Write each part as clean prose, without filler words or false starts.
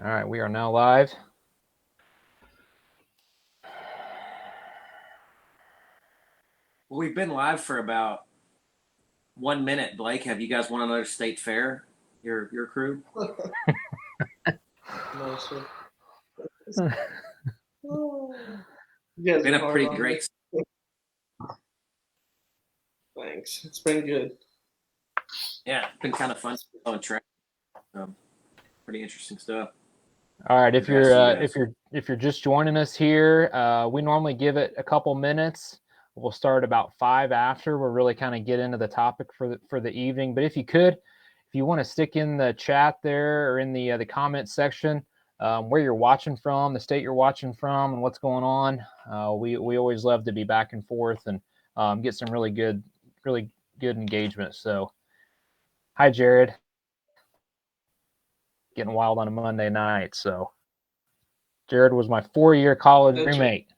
All right, we are now live. Well, we've been live for about 1 minute. Blake, have you guys won another state fair? Your crew? No, sir. Been a pretty great. Thanks. It's been good. Yeah, it's been kind of fun on track. Pretty interesting stuff. All right, if Congrats to you guys. if you're just joining us here, we normally give it a couple minutes. We'll start about 5 after. We'll really kind of get into the topic for the evening. But if you want to stick in the chat there or in the comment section where you're watching from, the state you're watching from, and what's going on, we always love to be back and forth and get some really good engagement. So, hi Jared. Getting wild on a Monday night. So Jared was my 4-year college roommate.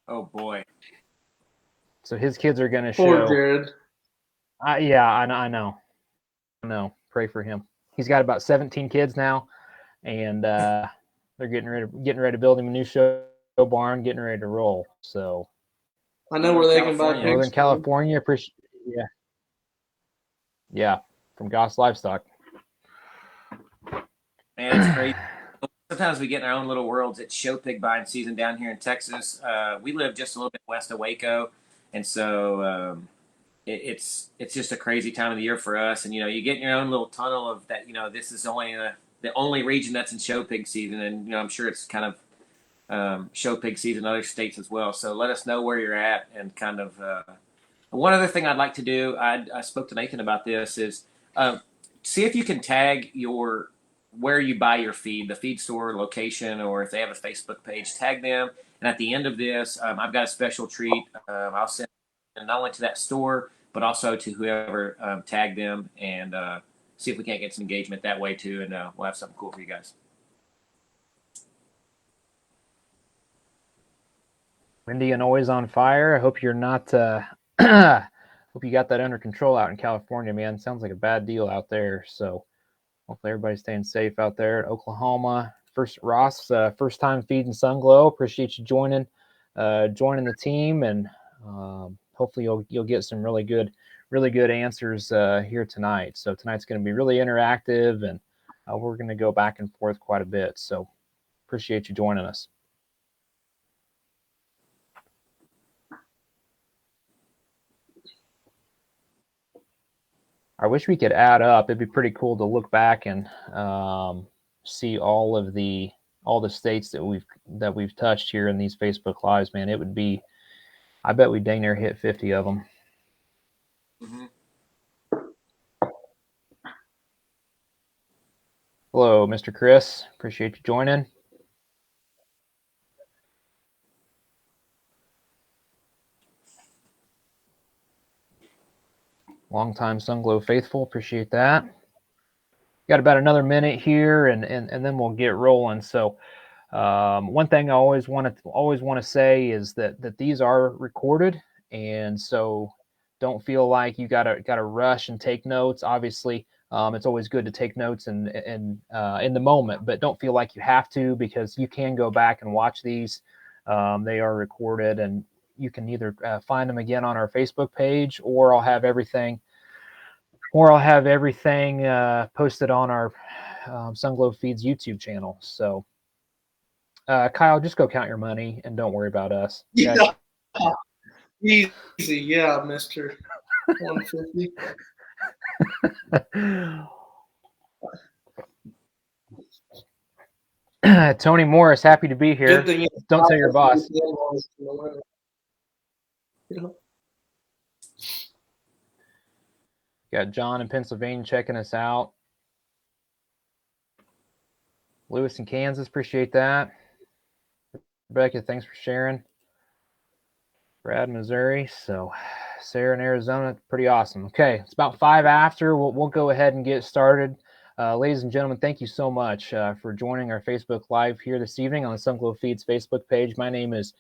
Oh boy. So his kids are going to show. Poor Jared. Yeah, I know. Pray for him. He's got about 17 kids now, and they're getting ready to build him a new show barn, getting ready to roll. So I know where they can buy pigs. Northern California. Yeah, from Goss Livestock. Man, it's crazy. Sometimes we get in our own little worlds. It's show pig buying season down here in Texas. We live just a little bit west of Waco, and so it's just a crazy time of the year for us. And you get in your own little tunnel of that. This is only the only region that's in show pig season, and I'm sure it's kind of show pig season in other states as well. So let us know where you're at, and kind of one other thing I'd like to do. I spoke to Nathan about this is see if you can tag where you buy your feed, the feed store location, or if they have a Facebook page, tag them. And at the end of this, I've got a special treat. I'll send not only to that store, but also to whoever tagged them, and see if we can't get some engagement that way too. And we'll have something cool for you guys. Windy and always on fire. I hope you're not. Hope you got that under control out in California, man. Sounds like a bad deal out there. So hopefully everybody's staying safe out there in Oklahoma. Ross, first time feeding Sunglo. Appreciate you joining the team, and hopefully you'll get some really good answers here tonight. So tonight's going to be really interactive, and we're going to go back and forth quite a bit. So appreciate you joining us. I wish we could add up. It'd be pretty cool to look back and see all the states that we've touched here in these Facebook Lives, man. It would be, I bet we dang near hit 50 of them. Mm-hmm. Hello, Mr. Chris. Appreciate you joining. Longtime Sunglo faithful. Appreciate that. Got about another minute here, and then we'll get rolling. So one thing I always want to say is that these are recorded, and so don't feel like you gotta rush and take notes. Obviously, it's always good to take notes in the moment, but don't feel like you have to, because you can go back and watch these. They are recorded, and you can either find them again on our Facebook page, or I'll have everything posted on our Sunglo Feeds YouTube channel. So, Kyle, just go count your money and don't worry about us. Okay? Yeah. Easy, yeah, Mr. 150. Tony Morris, happy to be here. Don't tell your boss. Got John in Pennsylvania checking us out. Lewis in Kansas, appreciate that. Rebecca, thanks for sharing. Brad, Missouri. So Sarah in Arizona, pretty awesome. Okay, it's about 5 after. We'll go ahead and get started. Ladies and gentlemen, thank you so much for joining our Facebook Live here this evening on the Sunglo Feeds Facebook page. My name is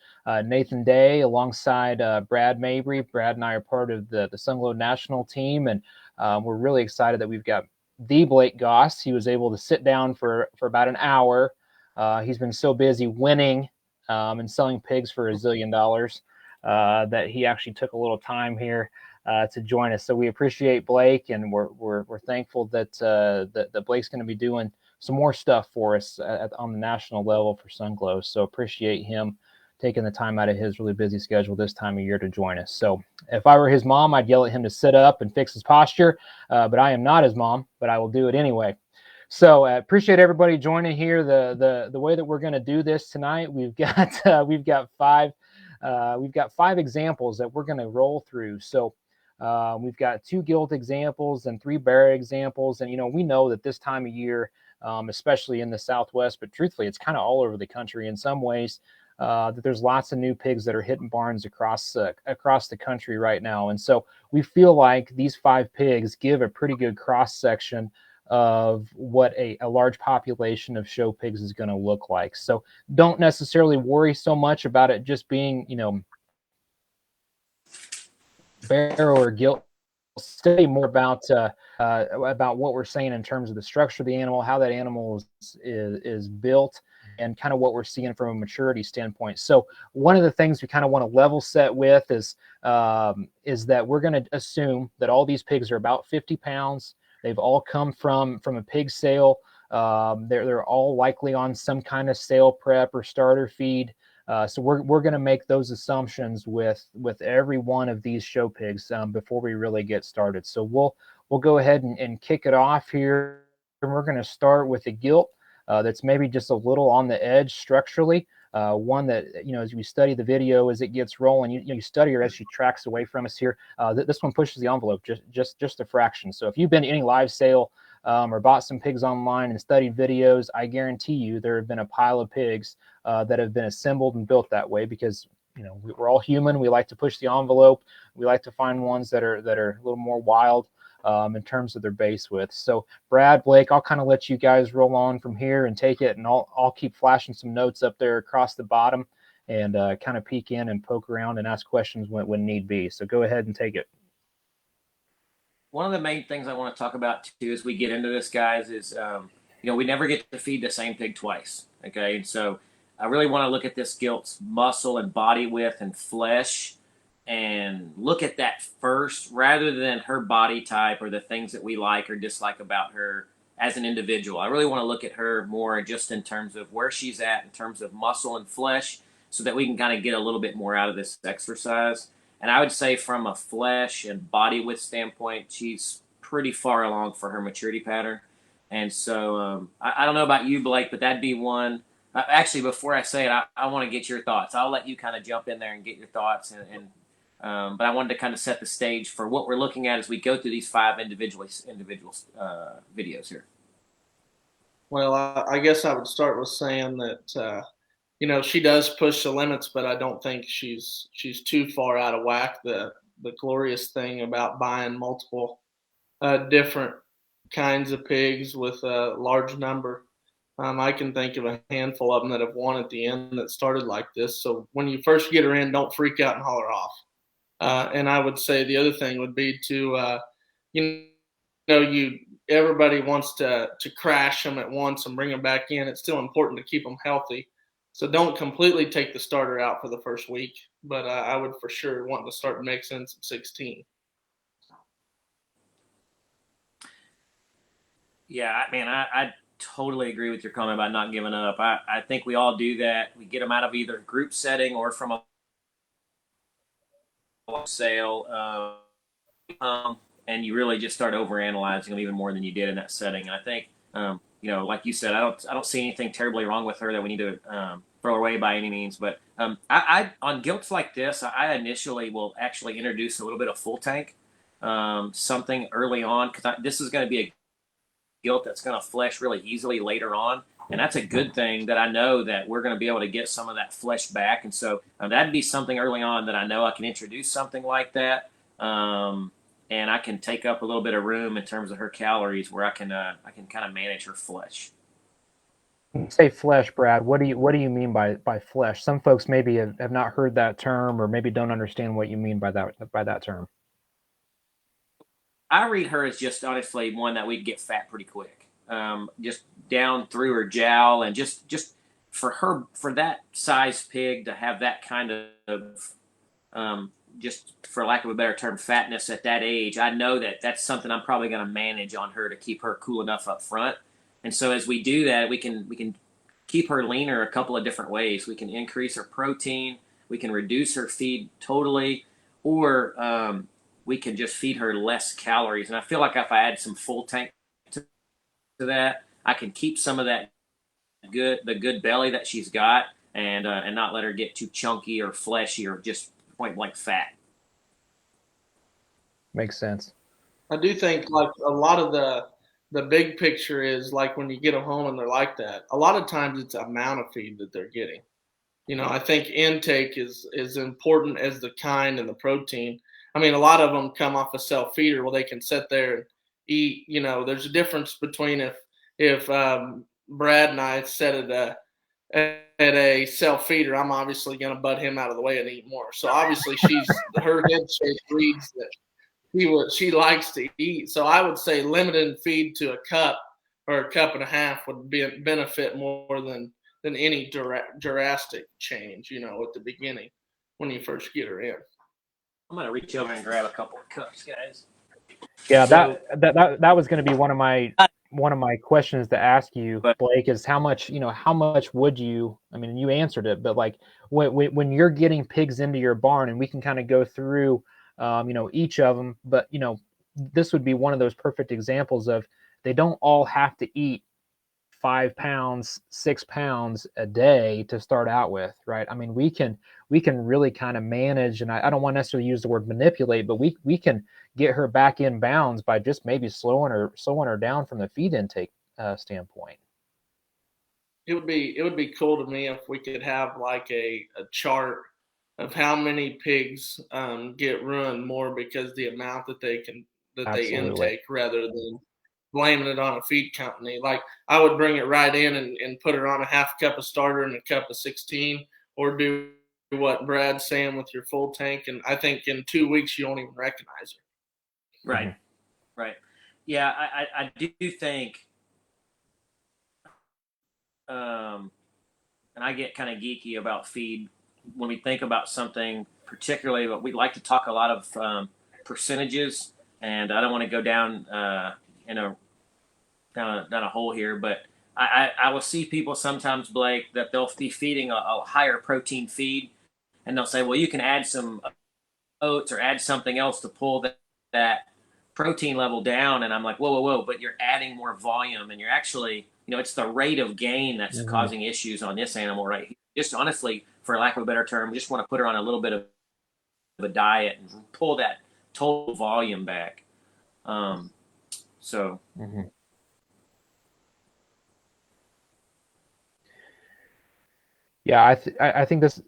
Nathan Day, alongside Brad Mabry. Brad and I are part of the Sunglo national team, and we're really excited that we've got the Blake Goss. He was able to sit down for about an hour. He's been so busy winning and selling pigs for $1 zillion that he actually took a little time here to join us. So we appreciate Blake, and we're thankful that that Blake's going to be doing some more stuff for us on the national level for Sunglo. So appreciate him taking the time out of his really busy schedule this time of year to join us. So if I were his mom, I'd yell at him to sit up and fix his posture, but I am not his mom, but I will do it anyway. So appreciate everybody joining here. The way that we're going to do this tonight, we've got five examples that we're going to roll through. So we've got 2 gilt examples and 3 Barrow examples, and we know that this time of year, especially in the Southwest, but truthfully, it's kind of all over the country in some ways. That there's lots of new pigs that are hitting barns across the country right now, and so we feel like these 5 pigs give a pretty good cross section of what a large population of show pigs is going to look like. So don't necessarily worry so much about it just being Barrow or gilt. Study more about what we're saying in terms of the structure of the animal, how that animal is built, and kind of what we're seeing from a maturity standpoint. So one of the things we kind of want to level set with is that we're going to assume that all these pigs are about 50 pounds. They've all come from a pig sale. They're all likely on some kind of sale prep or starter feed. So we're going to make those assumptions with every one of these show pigs before we really get started. So we'll go ahead and kick it off here. And we're going to start with a gilt that's maybe just a little on the edge structurally. One that, as we study the video as it gets rolling, you study her as she tracks away from us here. This one pushes the envelope just a fraction. So if you've been to any live sale or bought some pigs online and studied videos, I guarantee you there have been a pile of pigs that have been assembled and built that way because we're all human. We like to push the envelope. We like to find ones that are a little more wild in terms of their base width. So Brad, Blake, I'll kind of let you guys roll on from here and take it, and I'll keep flashing some notes up there across the bottom and kind of peek in and poke around and ask questions when need be. So go ahead and take it. One of the main things I want to talk about too as we get into this, guys, is we never get to feed the same pig twice. Okay, and so I really want to look at this gilt's muscle and body width and flesh, and look at that first, rather than her body type or the things that we like or dislike about her as an individual. I really want to look at her more just in terms of where she's at in terms of muscle and flesh, so that we can kind of get a little bit more out of this exercise. And I would say from a flesh and body width standpoint, she's pretty far along for her maturity pattern. And so I don't know about you, Blake, but that'd be one. Actually, before I say it, I want to get your thoughts. I'll let you kind of jump in there and get your thoughts. But I wanted to kind of set the stage for what we're looking at as we go through these 5 individual videos here. Well, I guess I would start with saying that she does push the limits, but I don't think she's too far out of whack. The glorious thing about buying multiple different kinds of pigs with a large number, I can think of a handful of them that have won at the end that started like this. So when you first get her in, don't freak out and haul her off. And I would say the other thing would be to everybody wants to crash them at once and bring them back in. It's still important to keep them healthy. So don't completely take the starter out for the first week, but I would for sure want to start mixing some 16. Yeah, I mean, I totally agree with your comment about not giving up. I think we all do that. We get them out of either group setting or from a sale, and you really just start overanalyzing them even more than you did in that setting. And I think, like you said, I don't see anything terribly wrong with her that we need to throw away by any means. But I on gilts like this, I initially will actually introduce a little bit of full tank, something early on, because this is going to be a gilt that's going to flesh really easily later on. And that's a good thing that I know that we're going to be able to get some of that flesh back. And so that'd be something early on that I know I can introduce something like that. And I can take up a little bit of room in terms of her calories where I can kind of manage her flesh. When you say flesh, Brad, what do you mean by flesh? Some folks maybe have not heard that term or maybe don't understand what you mean by that term. I read her as just honestly one that we'd get fat pretty quick, just down through her jowl, and just for her, for that size pig to have that kind of just for lack of a better term, fatness at that age, I know that that's something I'm probably going to manage on her to keep her cool enough up front. And so as we do that, we can keep her leaner a couple of different ways. We can increase her protein, we can reduce her feed totally, or we can just feed her less calories. And I feel like if I add some full tank to that, I can keep some of that the good belly that she's got, and not let her get too chunky or fleshy or just point blank fat. Makes sense. I do think like a lot of the big picture is like when you get them home and they're like that. A lot of times it's amount of feed that they're getting. I think intake is important as the kind and the protein. I mean, a lot of them come off a self feeder. Well, they can sit there and eat. There's a difference between if Brad and I sit at a self feeder, I'm obviously going to butt him out of the way and eat more. So obviously, her head shape reads that she likes to eat. So I would say limiting feed to a cup or a cup and a half would benefit more than any drastic change, at the beginning when you first get her in. I'm gonna reach over and grab a couple of cups, guys. Yeah, So, that was going to be one of my questions to ask you, but Blake, is how much would you? I mean, you answered it, but like when you're getting pigs into your barn, and we can kind of go through, each of them, but this would be one of those perfect examples of they don't all have to eat 5 pounds, 6 pounds a day to start out with, right? I mean, we can really kind of manage, and I don't want to necessarily use the word manipulate, but we can get her back in bounds by just maybe slowing her down from the feed intake standpoint. It would be cool to me if we could have like a chart of how many pigs get ruined more because the amount that they Absolutely. intake rather than blaming it on a feed company. Like I would bring it right in and put her on a half cup of starter and a cup of 16, or do what Brad's saying with your full tank. And I think in 2 weeks you won't even recognize her. right, right, yeah, I do think, and I get kind of geeky about feed when we think about something particularly, but we like to talk a lot of percentages, and I don't want to go down in a down a hole here, but I will see people sometimes, Blake, that they'll be feeding a higher protein feed, and they'll say, well, you can add some oats or add something else to pull that protein level down. And I'm like, whoa, whoa, whoa, but you're adding more volume, and you're actually, it's the rate of gain that's causing issues on this animal right here. Just honestly, for lack of a better term, we just want to put her on a little bit of a diet and pull that total volume back. So. Mm-hmm. Yeah, I think this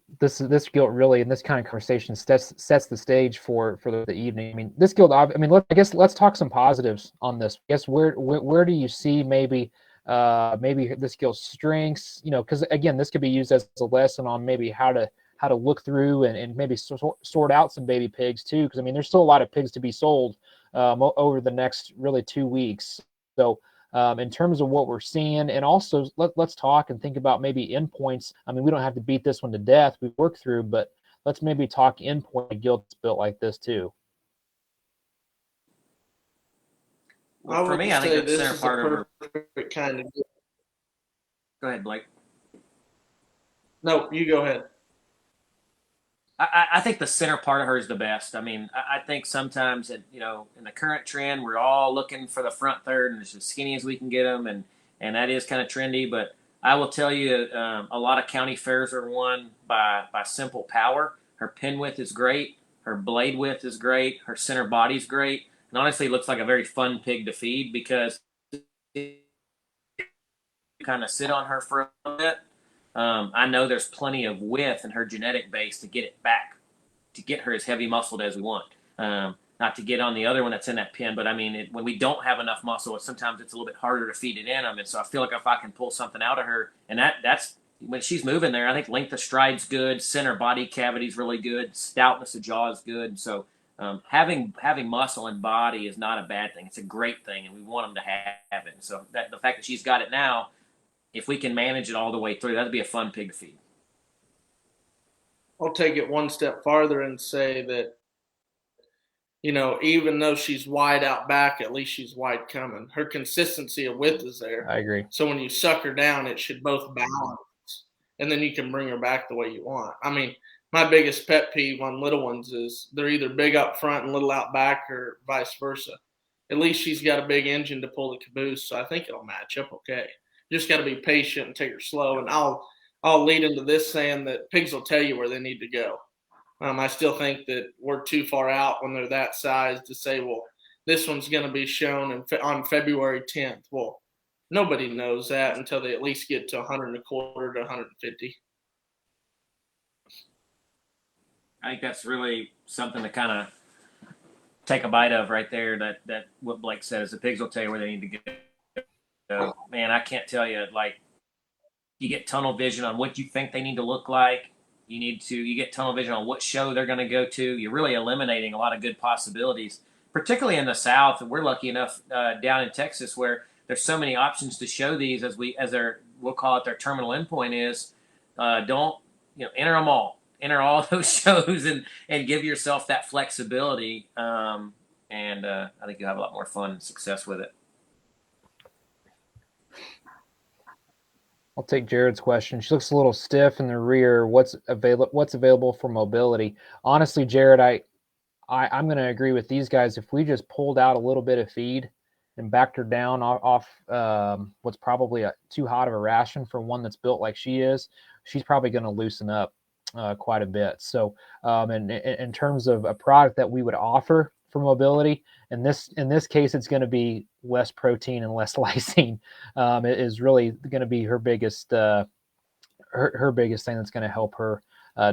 gilt really, and this kind of conversation sets the stage for the evening. I mean, this gilt. I mean, I guess let's talk some positives on this. I guess where do you see maybe this gilt's strengths? Because again, this could be used as a lesson on maybe how to look through and maybe sort out some baby pigs too. Because I mean, there's still a lot of pigs to be sold over the next really 2 weeks. So. In terms of what we're seeing, and also let's talk and think about maybe endpoints. I mean, we don't have to beat this one to death. We work through, but let's maybe talk endpoint gilts built like this too. Well, for me, I think the center part of her. Perfect kind of. Go ahead, Blake. No, you go ahead. I think the center part of her is the best. I mean, I think sometimes that, in the current trend, we're all looking for the front third and it's as skinny as we can get them, and that is kind of trendy. But I will tell you, a lot of county fairs are won by simple power. Her pin width is great. Her blade width is great. Her center body's great. And honestly, it looks like a very fun pig to feed because you kind of sit on her for a bit. I know there's plenty of width in her genetic base to get it back, to get her as heavy muscled as we want. Not to get on the other one that's in that pen, but I mean, when we don't have enough muscle, sometimes it's a little bit harder to feed it in them. And so I feel like if I can pull something out of her, and that's when she's moving there, I think length of stride's good, center body cavity's really good, stoutness of jaw is good. So Having muscle and body is not a bad thing. It's a great thing, and we want them to have it. So that the fact that she's got it now, if we can manage it all the way through, that'd be a fun pig to feed. I'll take it one step farther and say that, even though she's wide out back, at least she's wide coming. Her consistency of width is there. I agree. So when you suck her down, it should both balance, and then you can bring her back the way you want. I mean, my biggest pet peeve on little ones is they're either big up front and little out back, or vice versa. At least she's got a big engine to pull the caboose, so I think it'll match up okay. You just got to be patient and take her slow. And I'll lead into this saying that pigs will tell you where they need to go. I still think that we're too far out when they're that size to say, well, this one's going to be shown on February 10th. Well, nobody knows that until they at least get to 125 to 150. I think that's really something to kind of take a bite of right there. That what Blake says, the pigs will tell you where they need to go. Man, I can't tell you, like, you get tunnel vision on what you think they need to look like. You get tunnel vision on what show they're going to go to. You're really eliminating a lot of good possibilities, particularly in the South. We're lucky enough down in Texas where there's so many options to show these we'll call it their terminal endpoint is. Don't enter them all. Enter all those shows and give yourself that flexibility. I think you'll have a lot more fun and success with it. I'll take Jared's question. She looks a little stiff in the rear. What's available for mobility? Honestly, Jared, I'm going to agree with these guys. If we just pulled out a little bit of feed and backed her down off what's probably too hot of a ration for one that's built like she is, she's probably going to loosen up quite a bit. So in terms of a product that we would offer for mobility, in this case, it's going to be less protein and less lysine. It is really going to be her biggest her biggest thing that's going to help her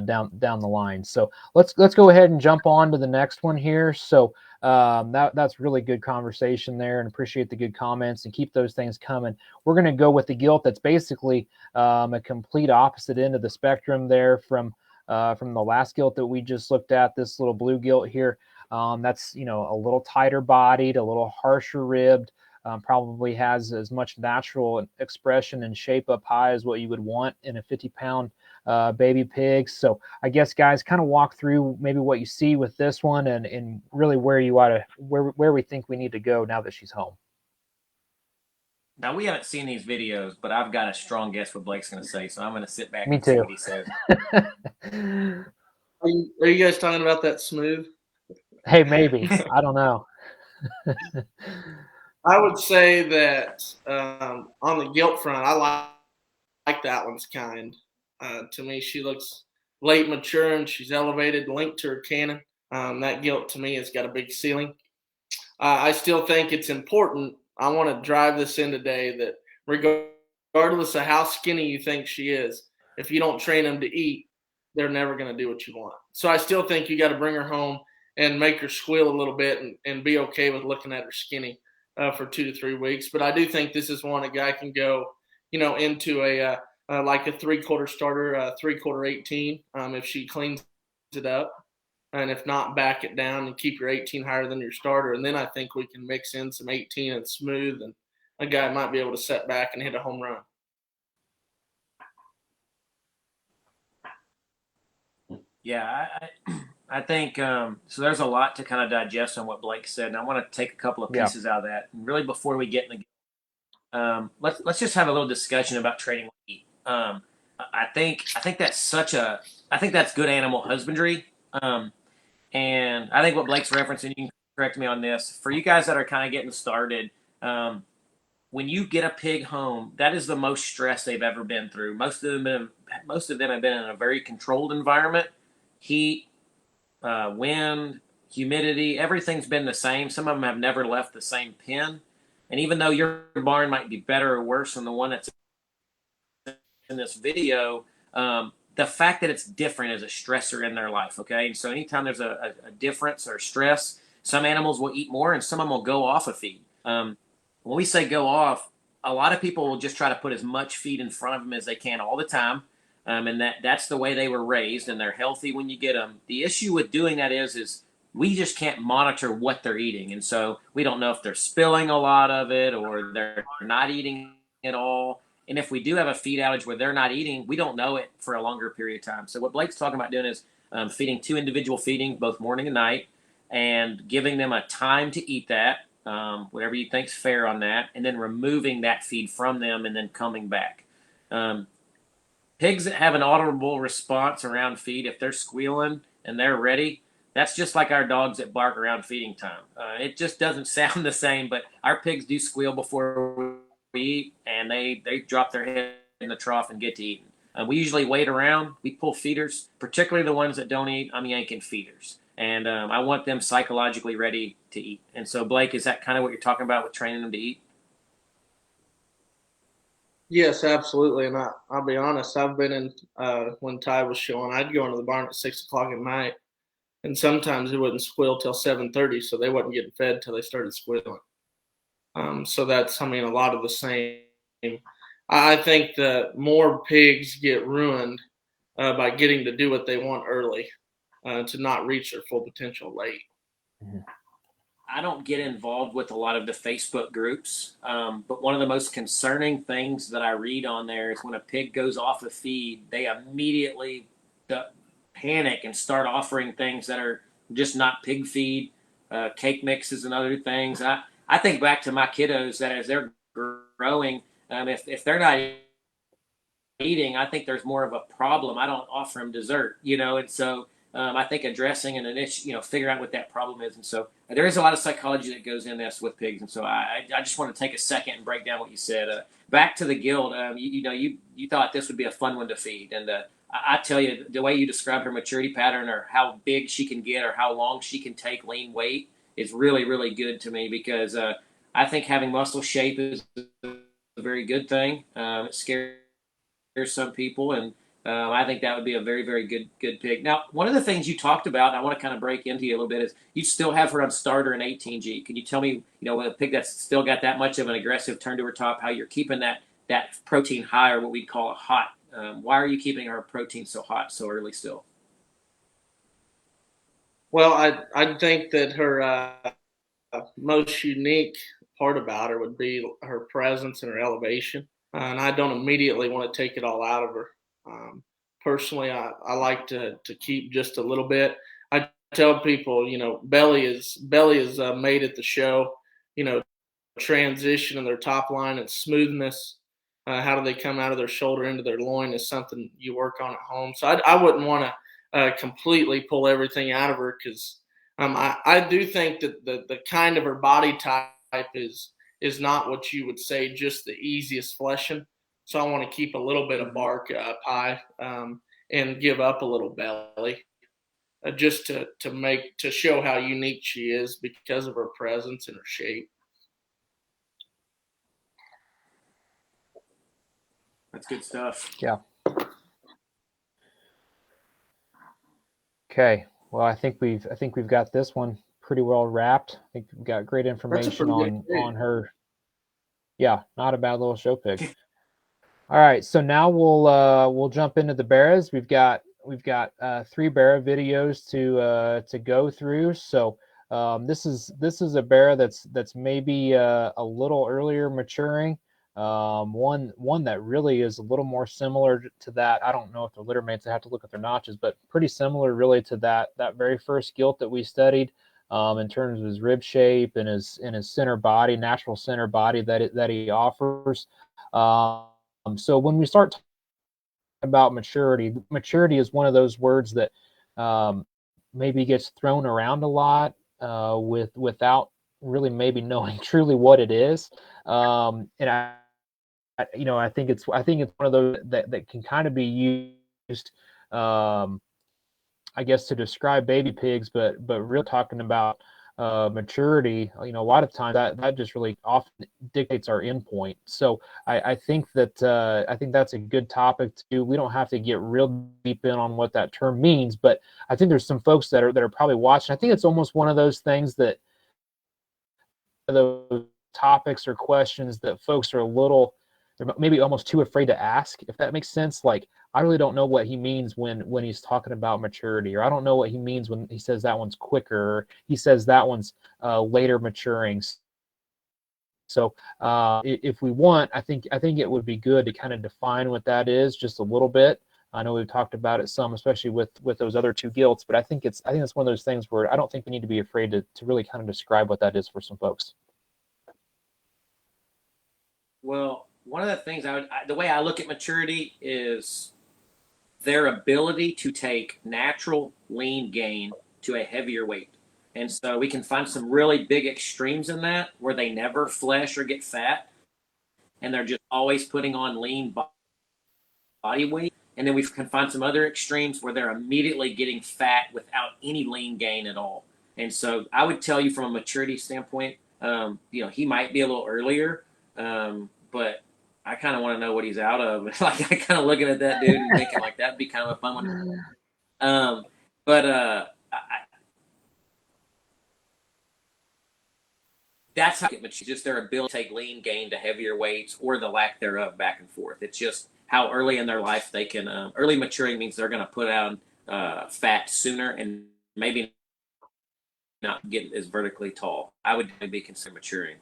down the line. So let's go ahead and jump on to the next one here. So that's really good conversation there, and appreciate the good comments, and keep those things coming. We're going to go with the gilt that's basically a complete opposite end of the spectrum there from the last gilt that we just looked at. This little blue gilt here. That's a little tighter bodied, a little harsher ribbed, probably has as much natural expression and shape up high as what you would want in a 50-pound baby pig. So I guess, guys, kind of walk through maybe what you see with this one and really where we think we need to go now that she's home. Now, we haven't seen these videos, but I've got a strong guess what Blake's going to say, so I'm going to sit back Me and too. see what he says. Are you guys talking about that smooth? Hey, maybe. I don't know. I would say that on the gilt front, I like that one's kind. To me, she looks late mature and she's elevated, linked to her cannon. That gilt to me has got a big ceiling. I still think it's important. I want to drive this in today that regardless of how skinny you think she is, if you don't train them to eat, they're never going to do what you want. So I still think you got to bring her home and make her squeal a little bit and be okay with looking at her skinny for 2 to 3 weeks. But I do think this is one a guy can go, into like a 3/4 starter, 3/4 18, if she cleans it up. And if not, back it down and keep your 18 higher than your starter. And then I think we can mix in some 18 and smooth, and a guy might be able to set back and hit a home run. Yeah, I think so. There's a lot to kind of digest on what Blake said, and I want to take a couple of pieces out of that. And really, before we get in the let's just have a little discussion about trading weight. I think that's that's good animal husbandry. And I think what Blake's referencing, you can correct me on this, for you guys that are kind of getting started, when you get a pig home, that is the most stress they've ever been through. Most of them have been in a very controlled environment. Heat, wind, humidity, everything's been the same. Some of them have never left the same pen. And even though your barn might be better or worse than the one that's in this video, the fact that it's different is a stressor in their life, okay? And so anytime there's a difference or stress, some animals will eat more and some of them will go off a feed. When we say go off, a lot of people will just try to put as much feed in front of them as they can all the time. And that's the way they were raised, and they're healthy when you get them. The issue with doing that is we just can't monitor what they're eating. And so we don't know if they're spilling a lot of it or they're not eating at all. And if we do have a feed outage where they're not eating, we don't know it for a longer period of time. So what Blake's talking about doing is feeding 2 individual feedings, both morning and night, and giving them a time to eat that, whatever you think's fair on that, and then removing that feed from them and then coming back. Um, Pigs that have an audible response around feed, if they're squealing and they're ready, that's just like our dogs that bark around feeding time. It just doesn't sound the same, but our pigs do squeal before we eat, and they drop their head in the trough and get to eating. We usually wait around. We pull feeders, particularly the ones that don't eat. I'm yanking feeders, and I want them psychologically ready to eat. And so, Blake, is that kind of what you're talking about with training them to eat? Yes, absolutely. And I'll be honest, I've been in when Ty was showing, I'd go into the barn at 6 o'clock at night, and sometimes it wouldn't squeal till 7:30, so they wasn't getting fed till they started squealing. So that's, I mean, a lot of the same. I think that more pigs get ruined by getting to do what they want early, to not reach their full potential late. Mm-hmm. I don't get involved with a lot of the Facebook groups, but one of the most concerning things that I read on there is when a pig goes off a feed, they immediately panic and start offering things that are just not pig feed, cake mixes and other things. I think back to my kiddos that as they're growing, if they're not eating, I think there's more of a problem. I don't offer them dessert, and so I think addressing an issue, figuring out what that problem is. And so there is a lot of psychology that goes in this with pigs. And so I just want to take a second and break down what you said. Back to the gilt, you thought this would be a fun one to feed. And I tell you, the way you described her maturity pattern or how big she can get or how long she can take lean weight is really, really good to me because I think having muscle shape is a very good thing. It scares some people, and I think that would be a very, very good pick. Now, one of the things you talked about, and I want to kind of break into you a little bit, is you still have her on starter and 18G. Can you tell me, with a pig that's still got that much of an aggressive turn to her top, how you're keeping that protein high, or what we'd call a hot? Why are you keeping her protein so hot so early still? Well, I think that her most unique part about her would be her presence and her elevation. And I don't immediately want to take it all out of her. Personally, I like to keep just a little bit. I tell people, belly is made at the show. Transition in their top line and smoothness. How do they come out of their shoulder into their loin is something you work on at home. So I wouldn't want to completely pull everything out of her because I do think that the kind of her body type is not what you would say just the easiest fleshing. So I want to keep a little bit of bark pie and give up a little belly just to show how unique she is because of her presence and her shape. That's good stuff. Yeah. Okay. Well, I think we've got this one pretty well wrapped. I think we've got great information on her. Yeah, not a bad little show pig. All right, so now we'll jump into the Barrows. We've got 3 Barrow videos to go through. So this is a Barrow that's maybe a little earlier maturing. One that really is a little more similar to that. I don't know if the litter mates, I have to look at their notches, but pretty similar really to that very first gilt that we studied in terms of his rib shape and his center body, natural center body that he offers. So when we start talking about maturity is one of those words that maybe gets thrown around a lot without really maybe knowing truly what it is. And I think it's one of those that can kind of be used, I guess, to describe baby pigs, but really talking about maturity, a lot of times that just really often dictates our endpoint. So I think that's a good topic too. We don't have to get real deep in on what that term means, but I think there's some folks that are probably watching. I think it's almost one of those things that those topics or questions that folks are a little maybe almost too afraid to ask, if that makes sense. Like, I really don't know what he means when he's talking about maturity, or I don't know what he means when he says that one's quicker, or he says that one's later maturing. So if we want, I think it would be good to kind of define what that is just a little bit. I know we've talked about it some, especially with those other two gilts, but I think it's one of those things where I don't think we need to be afraid to really kind of describe what that is for some folks. Well, one of the things the way I look at maturity is their ability to take natural lean gain to a heavier weight. And so we can find some really big extremes in that where they never flesh or get fat and they're just always putting on lean body weight. And then we can find some other extremes where they're immediately getting fat without any lean gain at all. And so I would tell you from a maturity standpoint, he might be a little earlier, but I kind of want to know what he's out of. Like, I kind of looking at that dude and thinking like that'd be kind of a fun one. That's how it's just their ability to take lean gain to heavier weights or the lack thereof back and forth. It's just how early in their life they can. Early maturing means they're going to put on fat sooner and maybe not get as vertically tall. I would be considered maturing.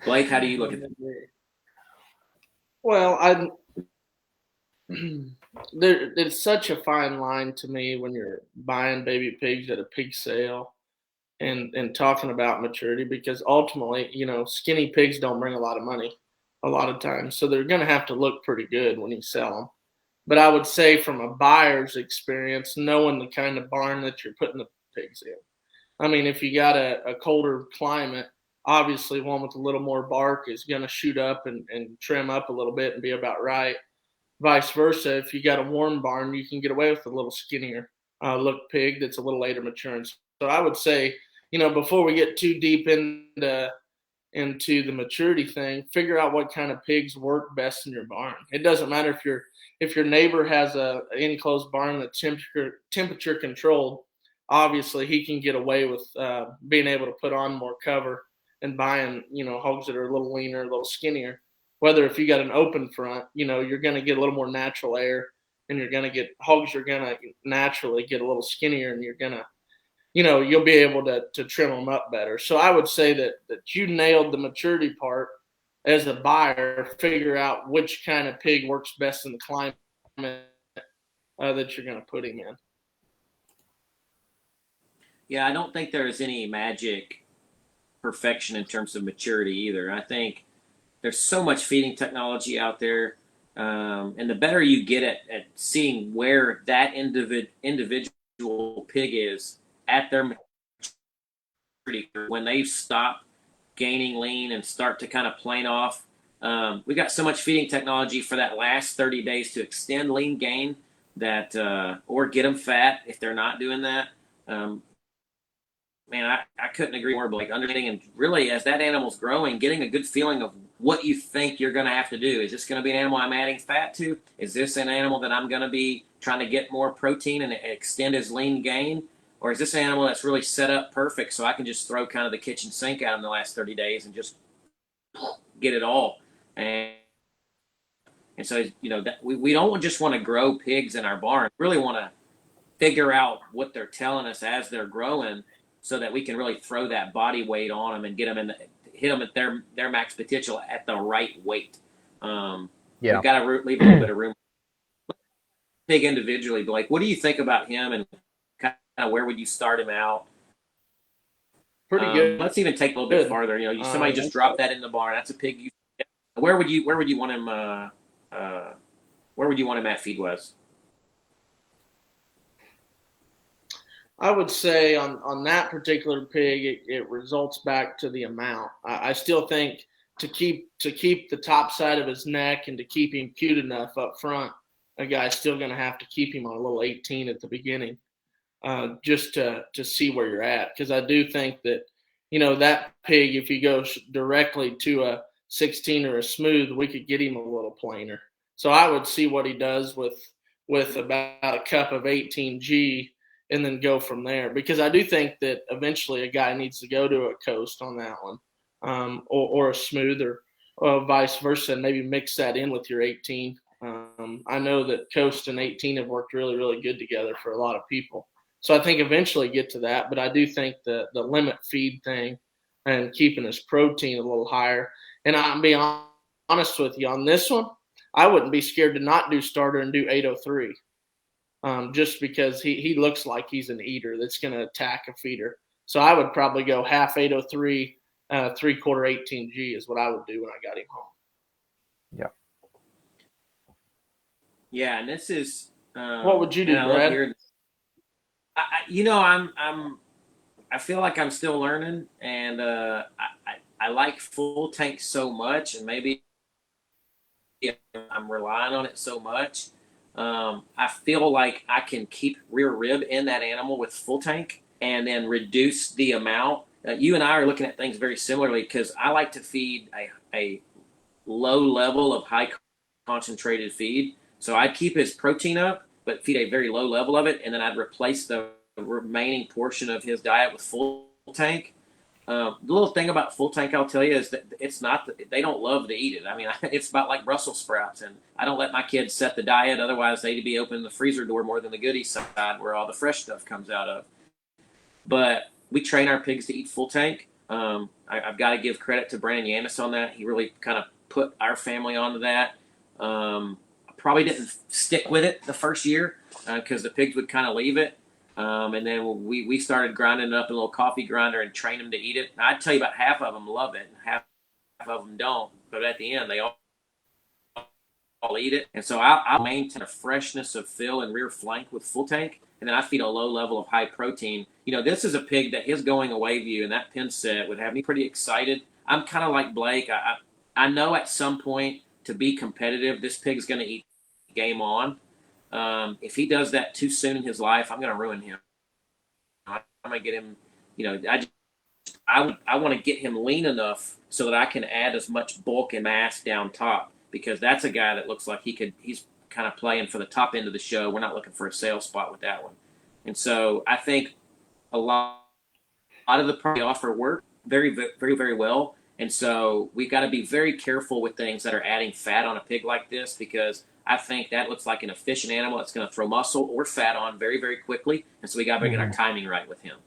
Blake, how do you look at that? Well, it's such a fine line to me when you're buying baby pigs at a pig sale and talking about maturity, because ultimately, skinny pigs don't bring a lot of money a lot of times. So they're going to have to look pretty good when you sell them. But I would say from a buyer's experience, knowing the kind of barn that you're putting the pigs in. I mean, if you got a colder climate, obviously one with a little more bark is going to shoot up and trim up a little bit and be about right. Vice versa, if you got a warm barn, you can get away with a little skinnier look pig that's a little later maturing. So I would say, before we get too deep into the maturity thing, figure out what kind of pigs work best in your barn. It doesn't matter if your neighbor has a enclosed barn that's temperature controlled. Obviously, he can get away with being able to put on more cover and buying hogs that are a little leaner, a little skinnier. Whether if you got an open front, you're going to get a little more natural air, and you're going to get hogs. You're going to naturally get a little skinnier, and you're going to you'll be able to trim them up better. So I would say that you nailed the maturity part as a buyer. Figure out which kind of pig works best in the climate that you're going to put him in. Yeah, I don't think there's any magic perfection in terms of maturity either. I think there's so much feeding technology out there. And the better you get at seeing where that individual pig is at their maturity, when they stop gaining lean and start to kind of plane off. We got so much feeding technology for that last 30 days to extend lean gain that, or get them fat if they're not doing that. Man, I couldn't agree more. Like, understanding and really, as that animal's growing, getting a good feeling of what you think you're going to have to do. Is this going to be an animal I'm adding fat to? Is this an animal that I'm going to be trying to get more protein and extend his lean gain? Or is this an animal that's really set up perfect so I can just throw kind of the kitchen sink at him the last 30 days and just get it all? And so, that we don't just want to grow pigs in our barn. We really want to figure out what they're telling us as they're growing, so that we can really throw that body weight on them and get them hit them at their max potential at the right weight. We've got to leave a little bit of room. Pig individually, Blake, what do you think about him, and kind of where would you start him out? Pretty good. Let's even take a little bit farther. Somebody just dropped that in the barn. That's a pig. Where would you want him? Where would you want him at feed-wise? I would say on that particular pig, it results back to the amount. I still think to keep the top side of his neck and to keep him cute enough up front, a guy's still going to have to keep him on a little 18 at the beginning, just to see where you're at. Because I do think that, that pig, if he goes directly to a 16 or a smooth, we could get him a little plainer. So I would see what he does with about a cup of 18G and then go from there. Because I do think that eventually a guy needs to go to a coast on that one, or a smooth, vice versa, and maybe mix that in with your 18. I know that Coast and 18 have worked really, really good together for a lot of people. So I think eventually get to that, but I do think the limit feed thing and keeping his protein a little higher. And I'm being honest with you on this one, I wouldn't be scared to not do starter and do 803, just because he looks like he's an eater that's going to attack a feeder. So I would probably go half 803, 3/4 18G is what I would do when I got him home. Yeah. Yeah, and this is what would you do, Brad? I feel like I'm still learning, and I like full tank so much, and maybe I'm relying on it so much. I feel like I can keep rear rib in that animal with full tank, and then reduce the amount. You and I are looking at things very similarly, because I like to feed a low level of high concentrated feed. So I'd keep his protein up, but feed a very low level of it, and then I'd replace the remaining portion of his diet with full tank. The little thing about full tank I'll tell you is that it's not they don't love to eat it. I mean, it's about like Brussels sprouts, and I don't let my kids set the diet. Otherwise, they'd be opening the freezer door more than the goodie side where all the fresh stuff comes out of. But we train our pigs to eat full tank. I've got to give credit to Brandon Yanis on that. He really kind of put our family onto that. I probably didn't stick with it the first year because the pigs would kind of leave it. And then we started grinding it up in a little coffee grinder and train them to eat it. Now, I'd tell you about half of them love it, and half of them don't. But at the end, they all eat it. And so I'll maintain a freshness of fill and rear flank with full tank, and then I feed a low level of high protein. This is a pig that his going away view and that pin set would have me pretty excited. I'm kind of like Blake. I know at some point, to be competitive, this pig's going to eat game on. If he does that too soon in his life, I'm going to ruin him. I'm going to get him, I want to get him lean enough so that I can add as much bulk and mass down top, because that's a guy that looks like he's kind of playing for the top end of the show. We're not looking for a sale spot with that one. And so I think a lot of the product offer work very, very, very well. And so we've got to be very careful with things that are adding fat on a pig like this, because I think that looks like an efficient animal that's going to throw muscle or fat on very, very quickly. And so we got to get our timing right with him.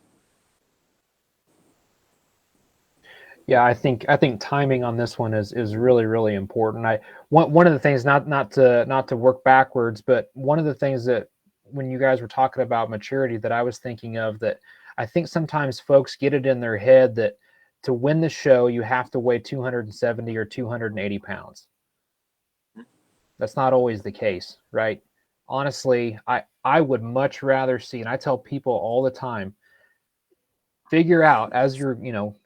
Yeah, I think timing on this one is really, really important. One of the things, not to work backwards, but one of the things that when you guys were talking about maturity that I was thinking of, that I think sometimes folks get it in their head that to win the show you have to weigh 270 or 280 pounds. That's not always the case, right? Honestly, I would much rather see, and I tell people all the time, figure out as you're,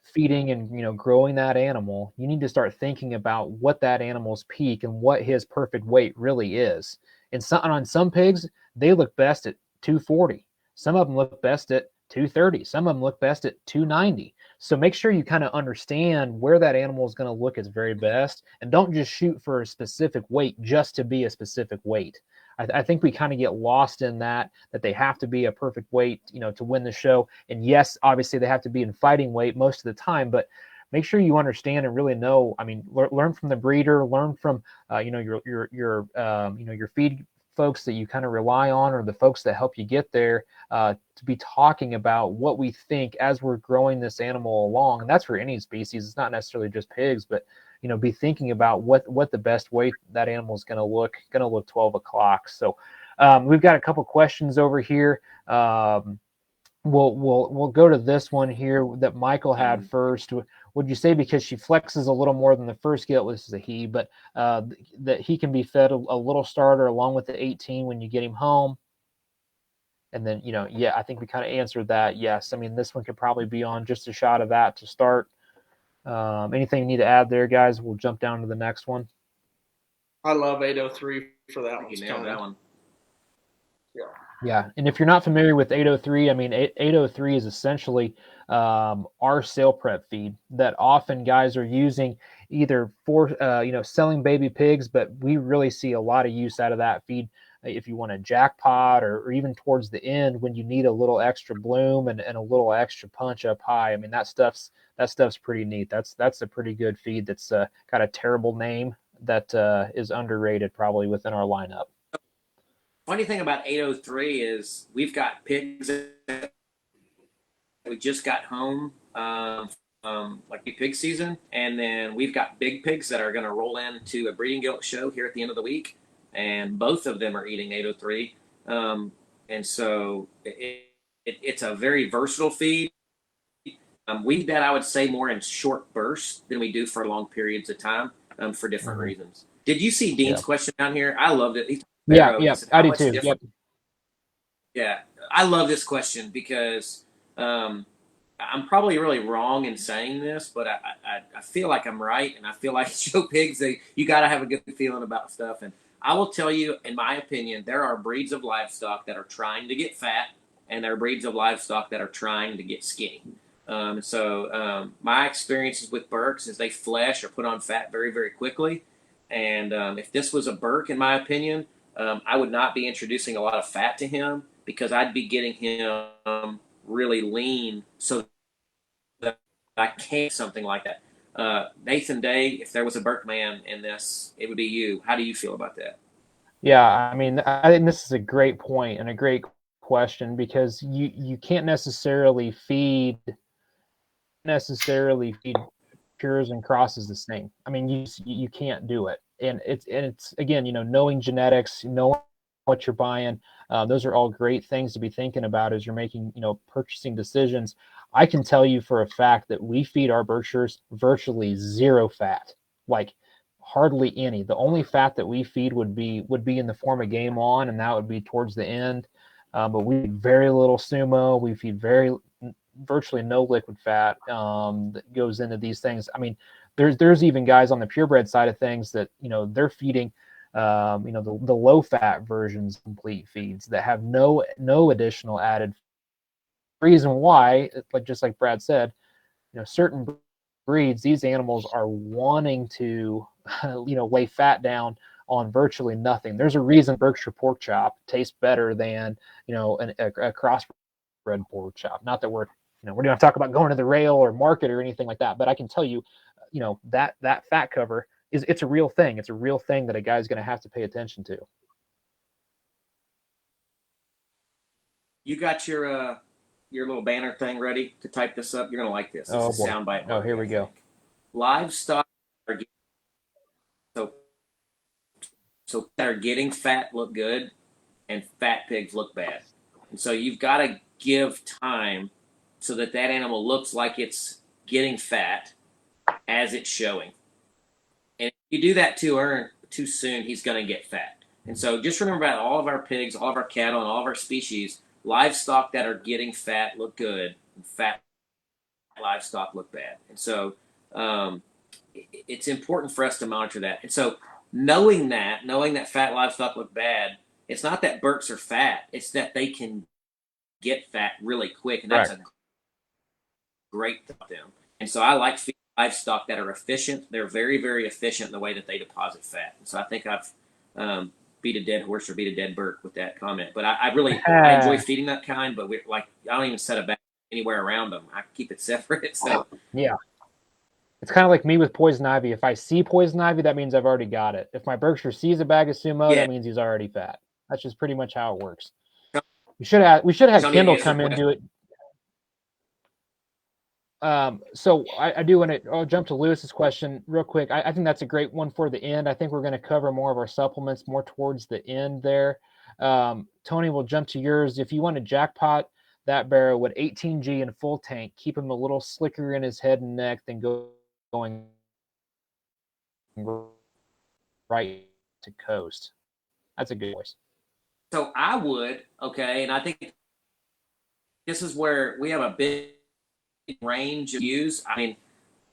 feeding and, growing that animal, you need to start thinking about what that animal's peak and what his perfect weight really is. And on some pigs, they look best at 240. Some of them look best at 230. Some of them look best at 290. So make sure you kind of understand where that animal is going to look its very best, and don't just shoot for a specific weight just to be a specific weight. I think we kind of get lost in that they have to be a perfect weight, to win the show. And yes, obviously they have to be in fighting weight most of the time, but make sure you understand and really know. I mean, learn from the breeder, learn from, your feed folks that you kind of rely on, or the folks that help you get there, to be talking about what we think as we're growing this animal along. And that's for any species. It's not necessarily just pigs, but be thinking about what the best way that animal is going to look 12 o'clock. So we've got a couple questions over here. We'll go to this one here that Michael had first. Would you say because she flexes a little more than the first gilt, this is a he, but that he can be fed a little starter along with the 18 when you get him home? And then, I think we kind of answered that. Yes. I mean, this one could probably be on just a shot of that to start. Anything you need to add there, guys? We'll jump down to the next one. I love 803 for that one. You nailed that one. Yeah. And if you're not familiar with 803, I mean, 803 is essentially our sale prep feed that often guys are using either for, selling baby pigs, but we really see a lot of use out of that feed if you want a jackpot, or even towards the end when you need a little extra bloom and a little extra punch up high. I mean, that stuff's pretty neat. That's a pretty good feed. That's got a terrible name that is underrated probably within our lineup. Funny thing about 803 is we've got pigs that we just got home, like pig season, and then we've got big pigs that are going to roll into a breeding gilt show here at the end of the week, and both of them are eating 803, and so it's a very versatile feed. We eat that, I would say, more in short bursts than we do for long periods of time, for different reasons. Did you see Dean's question down here? I loved it. Yeah, he said, I do too. Yep. Yeah, I love this question because I'm probably really wrong in saying this, but I feel like I'm right, and I feel like show pigs, you got to have a good feeling about stuff. And I will tell you, in my opinion, there are breeds of livestock that are trying to get fat, and there are breeds of livestock that are trying to get skinny. My experiences with Berks is they flesh or put on fat very, very quickly. And if this was a Berk, in my opinion, I would not be introducing a lot of fat to him because I'd be getting him really lean so that I can't something like that. Nathan Day, if there was a Berk man in this, it would be you. How do you feel about that? Yeah, I mean, I think this is a great point and a great question because you can't necessarily feed pures and crosses the same. I mean, you can't do it, and it's again, knowing genetics, knowing what you're buying. Those are all great things to be thinking about as you're making purchasing decisions. I can tell you for a fact that we feed our Berkshires virtually zero fat, like hardly any. The only fat that we feed would be in the form of game on, and that would be towards the end. But we feed very little sumo. We feed virtually no liquid fat that goes into these things. I mean, there's even guys on the purebred side of things that they're feeding the low fat versions complete feeds that have no additional added. Reason why, like Brad said, certain breeds, these animals are wanting to lay fat down on virtually nothing. There's a reason Berkshire pork chop tastes better than a crossbred pork chop. Not that we're going to talk about going to the rail or market or anything like that, but I can tell you, that fat cover it's a real thing. It's a real thing that a guy's going to have to pay attention to. You got your little banner thing ready to type this up. You're going to like this. This is a soundbite. Oh, here we go. Livestock are so they're getting fat look good, and fat pigs look bad. And so you've got to give time so that animal looks like it's getting fat as it's showing. And if you do that too soon, he's going to get fat. And so just remember about all of our pigs, all of our cattle, and all of our species, livestock that are getting fat look good, and fat livestock look bad. And so it's important for us to monitor that. And so knowing that fat livestock look bad, it's not that Berks are fat, it's that they can get fat really quick, and that's a great thing for them. And so I like feeding livestock that are efficient. They're very, very efficient in the way that they deposit fat. And so I think I've beat a dead horse or beat a dead Berk with that comment. But I really I enjoy feeding that kind, but I don't even set a bag anywhere around them. I keep it separate. So yeah. It's kind of like me with poison ivy. If I see poison ivy, that means I've already got it. If my Berkshire sees a bag of sumo, that means he's already fat. That's just pretty much how it works. We should have had Kendall come into it. So I do want to. I'll jump to Lewis's question real quick. I think that's a great one for the end. I think we're going to cover more of our supplements more towards the end there. Tony, we'll jump to yours. If you want to jackpot that Barrow with 18G and full tank, keep him a little slicker in his head and neck than going right to coast. That's a good voice. So I would, and I think this is where we have a big range of use. I mean,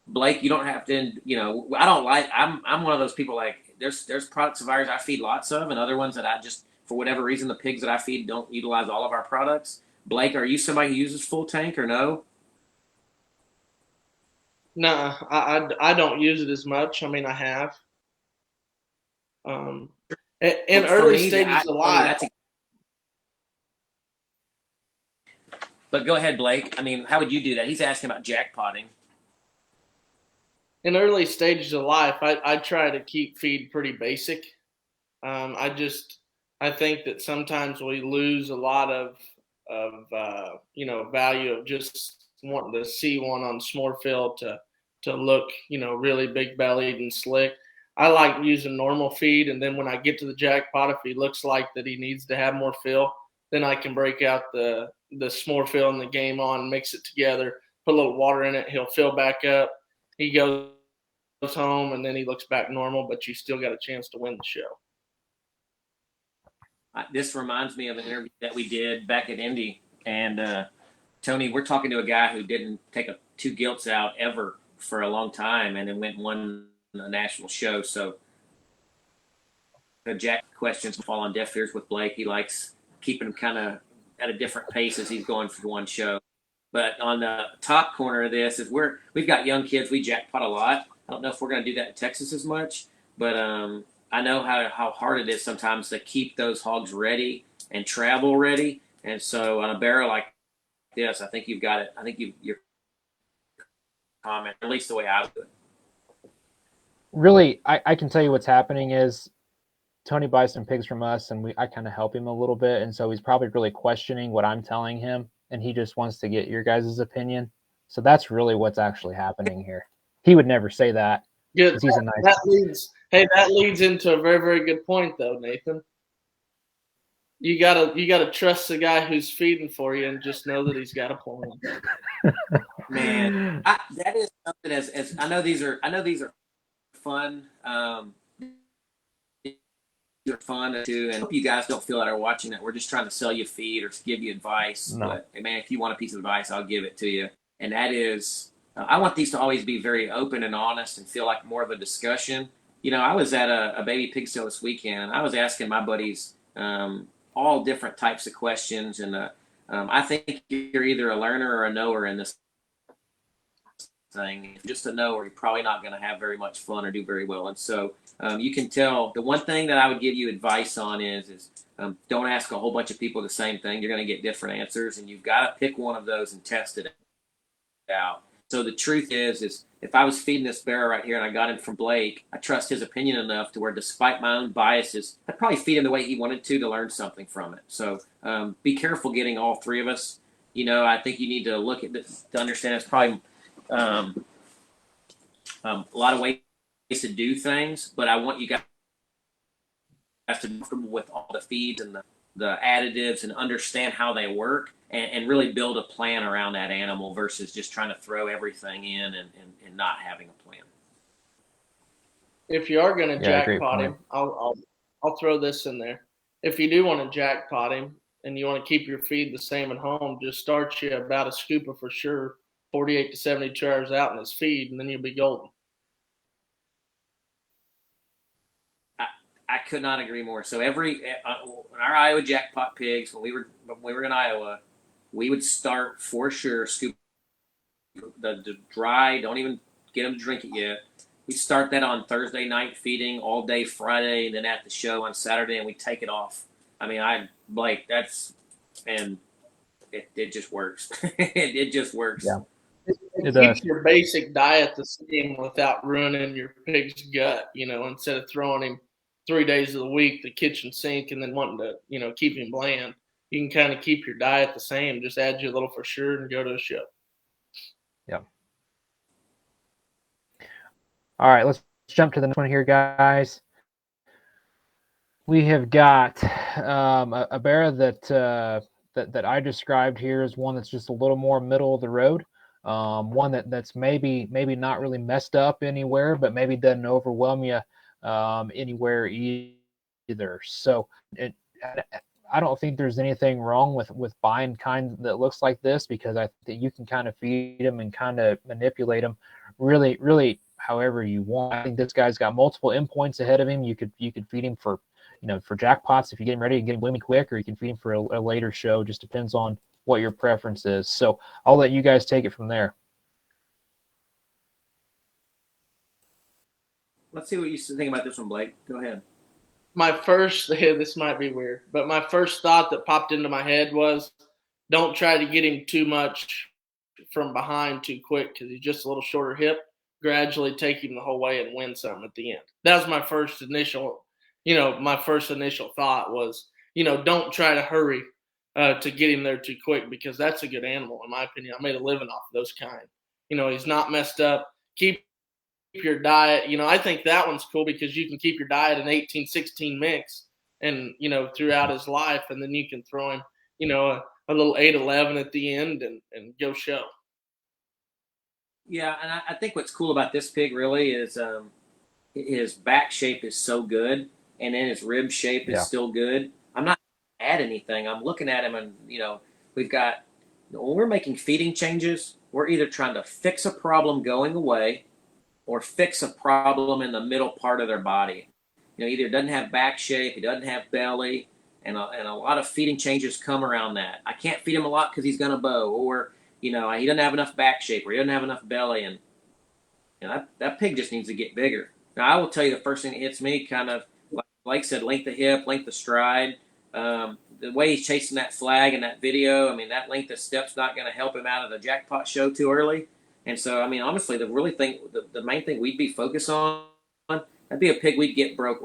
Blake, you don't have to, I don't like, I'm one of those people there's products of ours I feed lots of, and other ones that I just, for whatever reason, the pigs that I feed don't utilize all of our products. Blake, are you somebody who uses full tank or no? No, I don't use it as much. I mean, I have. In early stages of life. But go ahead, Blake. I mean, how would you do that? He's asking about jackpotting. In early stages of life, I try to keep feed pretty basic. I think that sometimes we lose a lot of value of just wanting to see one on Smorfield to look really big bellied and slick. I like using normal feed, and then when I get to the jackpot, if he looks like that he needs to have more fill, then I can break out the Smorfield and the Game On, mix it together, put a little water in it. He'll fill back up. He goes home, and then he looks back normal, but you still got a chance to win the show. This reminds me of an interview that we did back at Indy, and Tony, we're talking to a guy who didn't take two gilts out ever for a long time, and then went and won a national show. So the jack questions fall on deaf ears with Blake. He likes keeping him kind of at a different pace as he's going for one show. But on the top corner of this is we've got young kids. We jackpot a lot. I don't know if we're going to do that in Texas as much, but I know how hard it is sometimes to keep those hogs ready and travel ready. And so on a barrel like this, I think you've got it. I think your comment, at least the way I would do it. Really, I can tell you what's happening is Tony buys some pigs from us, and I kind of help him a little bit, and so he's probably really questioning what I'm telling him, and he just wants to get your guys' opinion. So that's really what's actually happening here. He would never say that. Good. He's a nice guy. That leads into a very, very good point, though, Nathan. You gotta trust the guy who's feeding for you, and just know that he's got a plan. Man, that is something. As I know these are fun. They're fun too, and I hope you guys don't feel that are watching that we're just trying to sell you feed or to give you advice. No. But man, if you want a piece of advice, I'll give it to you. And that is, I want these to always be very open and honest and feel like more of a discussion. I was at a baby pig sale this weekend. I was asking my buddies all different types of questions, and I think you're either a learner or a knower in this thing. Just a knower, you're probably not going to have very much fun or do very well. And so you can tell. The one thing that I would give you advice on is don't ask a whole bunch of people the same thing. You're going to get different answers, and you've got to pick one of those and test it out. So the truth is if I was feeding this Barrow right here and I got him from Blake, I trust his opinion enough to where, despite my own biases, I'd probably feed him the way he wanted to learn something from it. So be careful getting all three of us. I think you need to look at this to understand it's probably a lot of ways to do things, but I want you guys to be comfortable with all the feeds and the additives and understand how they work and really build a plan around that animal versus just trying to throw everything in and not having a plan. If you are going to jackpot him, I'll throw this in there. If you do want to jackpot him and you want to keep your feed the same at home, just start you about a scooper for sure, 48 to 72 hours out in his feed, and then you'll be golden. I could not agree more. So our Iowa jackpot pigs, when we were in Iowa, we would start for sure scoop the dry. Don't even get them to drink it yet. We start that on Thursday night feeding all day Friday, and then at the show on Saturday, and we take it off. I mean, it just works. it just works. Yeah. It keeps your basic diet the same without ruining your pig's gut, instead of throwing him 3 days of the week, the kitchen sink, and then wanting to, keep him bland. You can kind of keep your diet the same. Just add you a little for sure and go to a show. Yeah. All right, let's jump to the next one here, guys. We have got a Barrow that I described here as one that's just a little more middle of the road. One that's maybe not really messed up anywhere, but maybe doesn't overwhelm you anywhere either. So I don't think there's anything wrong with buying kind that looks like this, because I think you can kind of feed them and kind of manipulate them really however you want. I think this guy's got multiple endpoints ahead of him. You could feed him for jackpots if you get him ready and get him blooming quick, or you can feed him for a later show. Just depends on what your preference is. So I'll let you guys take it from there. Let's see what you think about this one, Blake. Go ahead. my first this might be weird, but my first thought that popped into my head was, don't try to get him too much from behind too quick because he's just a little shorter hip. Gradually take him the whole way and win some at the end. That was my first initial, thought was, don't try to hurry to get him there too quick because that's a good animal in my opinion. I made a living off of those kind. He's not messed up. Keep your diet. I think that one's cool because you can keep your diet an 18-16 mix and, throughout his life. And then you can throw him, a little 8-11 at the end and go show. Yeah, and I think what's cool about this pig really is his back shape is so good, and then his rib shape is still good. I'm not add anything. I'm looking at him, and we've got when we're making feeding changes, we're either trying to fix a problem going away, or fix a problem in the middle part of their body. Either doesn't have back shape, he doesn't have belly, and a lot of feeding changes come around that. I can't feed him a lot because he's going to bow, or he doesn't have enough back shape, or he doesn't have enough belly, and that pig just needs to get bigger. Now, I will tell you the first thing that hits me, kind of like Blake said, length of hip, length of stride. The way he's chasing that flag in that video, I mean, that length of step's not going to help him out of the jackpot show too early. And so, I mean, honestly, the main thing we'd be focused on, that'd be a pig we'd get broke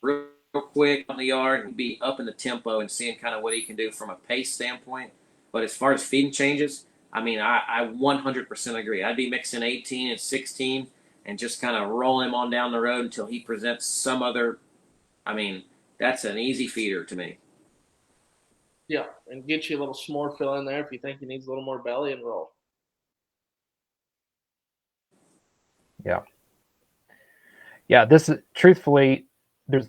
real quick on the yard and be up in the tempo and seeing kind of what he can do from a pace standpoint. But as far as feeding changes, I mean, I 100% agree. I'd be mixing 18 and 16 and just kind of roll him on down the road until he presents some other. I mean, that's an easy feeder to me. Yeah, and get you a little s'more fill in there if you think he needs a little more belly and roll. Yeah. Yeah, this is truthfully, there's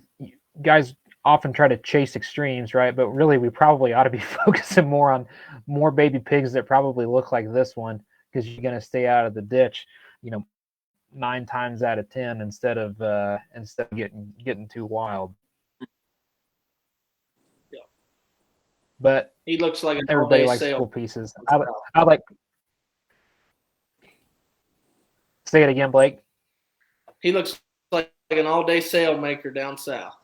guys often try to chase extremes, right? But really, we probably ought to be focusing more on more baby pigs that probably look like this one because you're going to stay out of the ditch, 9 times out of 10 instead of getting too wild. Yeah, but he looks like everybody likes cool pieces. I like. Say it again, Blake. He looks like an all-day sale maker down south.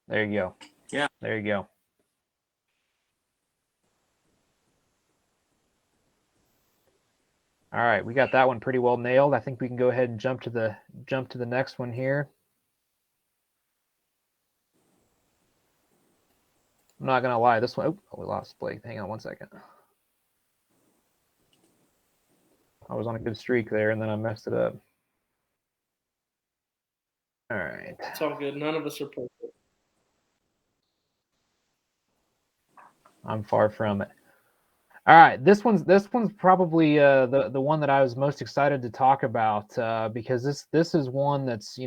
There you go. Yeah. There you go. All right, we got that one pretty well nailed. I think we can go ahead and jump to the next one here. I'm not gonna lie, this one. Oh, we lost Blake. Hang on one second. I was on a good streak there, and then I messed it up. All right. It's all good. None of us are perfect. I'm far from it. All right, this one's probably the one that I was most excited to talk about because this is one that's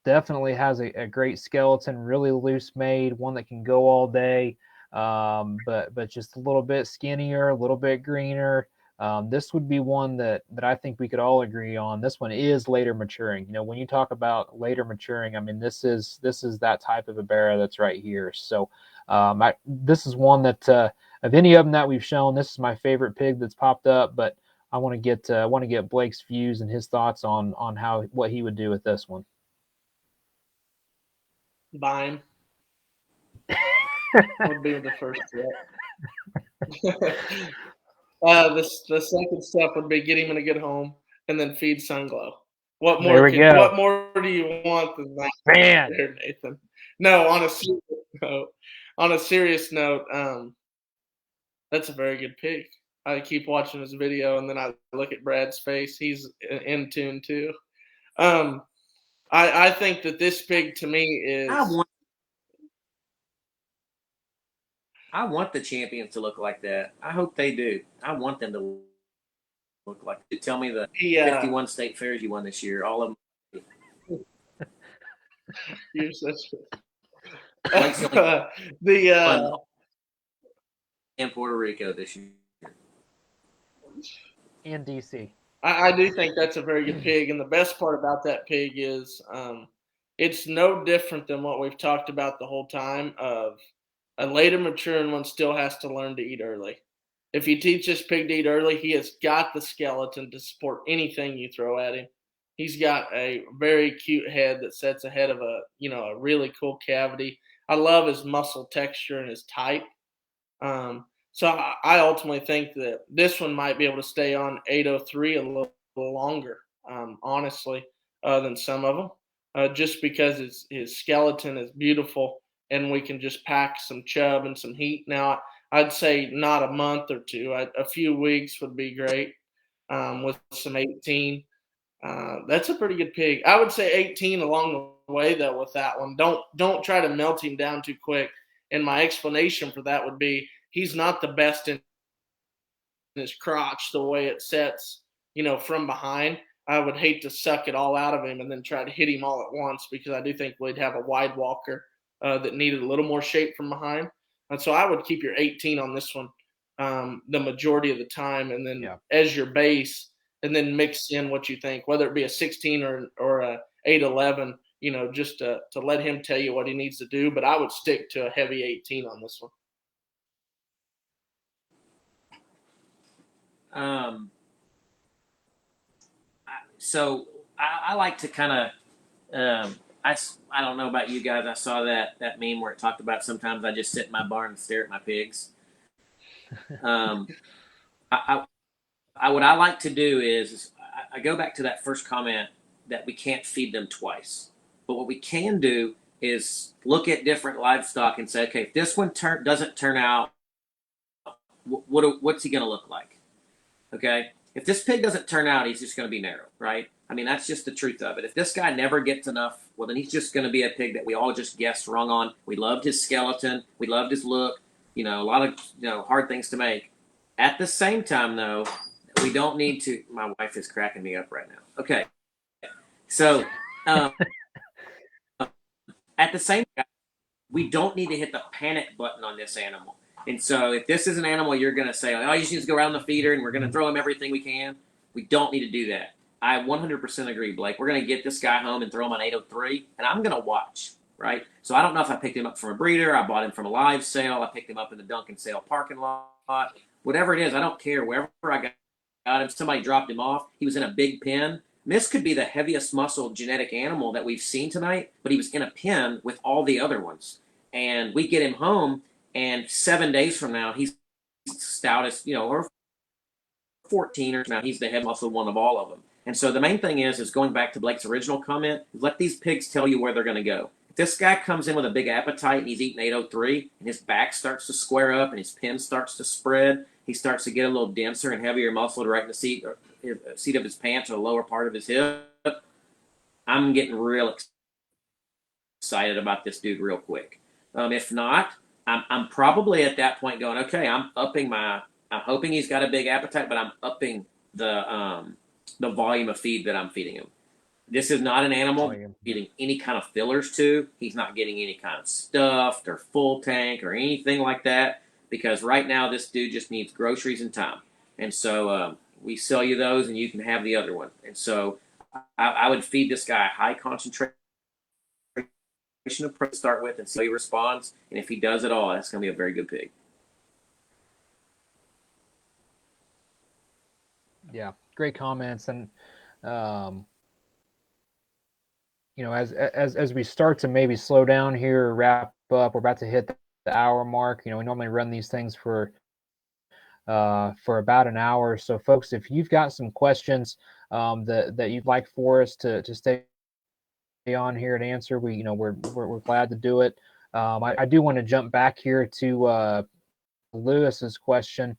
definitely has a great skeleton, really loose made, one that can go all day, but just a little bit skinnier, a little bit greener. This would be one that I think we could all agree on. This one is later maturing. When you talk about later maturing, I mean this is that type of a Barrow that's right here. So this is one that of any of them that we've shown, this is my favorite pig that's popped up. But I want to get Blake's views and his thoughts on what he would do with this one. Buy him. Would be the first step. The second step would be get him in a good home and then feed Sunglo. What more do you want than that, man? There, Nathan? No, on a serious note, that's a very good pig. I keep watching his video and then I look at Brad's face. He's in tune too. I think that this pig to me is. I want the champions to look like that. I hope they do. I want them to look like. Tell me the 51 state fairs you won this year. All of them. You're such in Puerto Rico this year. In DC. I do think that's a very good pig, and the best part about that pig is it's no different than what we've talked about the whole time of a later maturing one still has to learn to eat early. If you teach this pig to eat early, he has got the skeleton to support anything you throw at him. He's got a very cute head that sets ahead of a really cool cavity. I love his muscle texture and his type. So I ultimately think that this one might be able to stay on 803 a little longer, honestly, than some of them, just because his skeleton is beautiful and we can just pack some chub and some heat. Now, I'd say not a month or two, a few weeks would be great with some 18. That's a pretty good pig. I would say 18 along the way though with that one. Don't try to melt him down too quick. And my explanation for that would be he's not the best in his crotch the way it sets, from behind. I would hate to suck it all out of him and then try to hit him all at once because I do think we'd have a wide walker that needed a little more shape from behind. And so I would keep your 18 on this one the majority of the time, and then as your base, and then mix in what you think, whether it be a 16 or a 811, just to let him tell you what he needs to do. But I would stick to a heavy 18 on this one. So I like to kind of, I don't know about you guys. I saw that meme where it talked about sometimes I just sit in my barn and stare at my pigs. What I like to do is I go back to that first comment that we can't feed them twice. But what we can do is look at different livestock and say, okay, if this one doesn't turn out, what's he going to look like? Okay, if this pig doesn't turn out, he's just going to be narrow, right? I mean, that's just the truth of it. If this guy never gets enough, well, then he's just going to be a pig that we all just guessed wrong on. We loved his skeleton. We loved his look. A lot of hard things to make. At the same time, though, we don't need to. My wife is cracking me up right now. Okay, so at the same time, we don't need to hit the panic button on this animal. And so if this is an animal you're going to say, oh, you just need to go around the feeder and we're going to throw him everything we can, we don't need to do that. I 100% agree, Blake. We're going to get this guy home and throw him on 803, and I'm going to watch, right? So I don't know if I picked him up from a breeder, I bought him from a live sale, I picked him up in the Duncan sale parking lot, whatever it is, I don't care. Wherever I got him, somebody dropped him off. He was in a big pen. This could be the heaviest muscle genetic animal that we've seen tonight, but he was in a pen with all the other ones. And we get him home, and 7 days from now, he's stoutest, or 14 or now, he's the head muscle one of all of them. And so the main thing is going back to Blake's original comment, let these pigs tell you where they're going to go. If this guy comes in with a big appetite and he's eating 803 and his back starts to square up and his pen starts to spread, he starts to get a little denser and heavier muscle right in the seat of his pants or the lower part of his hip, I'm getting real excited about this dude real quick. If not, I'm probably at that point going, okay, I'm hoping he's got a big appetite, but I'm upping the volume of feed that I'm feeding him. This is not an animal getting any kind of fillers to. He's not getting any kind of stuffed or full tank or anything like that, because right now this dude just needs groceries and time. And so we sell you those and you can have the other one. And so I would feed this guy high concentration approach to start with and see how he responds. And if he does it all, that's going to be a very good pig. Yeah, great comments. And as we start to maybe slow down here or wrap up, we're about to hit the hour mark. We normally run these things for about an hour. So folks, if you've got some questions that you'd like for us to stay on here and answer, we're glad to do it. I do want to jump back here to Lewis's question.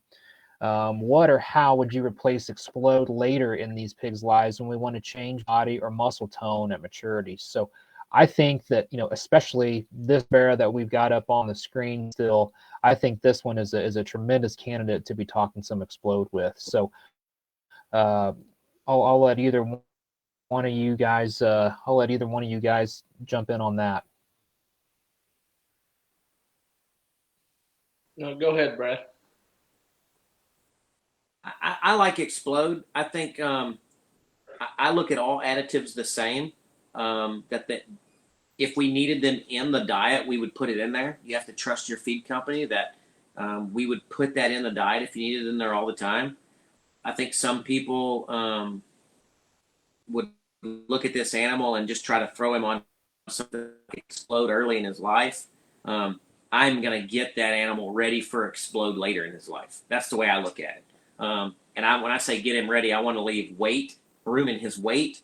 What or how would you replace explode later in these pigs' lives when we want to change body or muscle tone at maturity? So I think that, especially this Barrow that we've got up on the screen still, I think this one is a tremendous candidate to be talking some explode with. So I'll let either one of you guys jump in on that. No, go ahead, Brad. I like explode. I think I look at all additives the same. That if we needed them in the diet, we would put it in there. You have to trust your feed company that we would put that in the diet if you needed it in there all the time. I think some people would look at this animal and just try to throw him on something that explode early in his life. I'm going to get that animal ready for explode later in his life. That's the way I look at it. When I say get him ready, I want to leave room in his weight.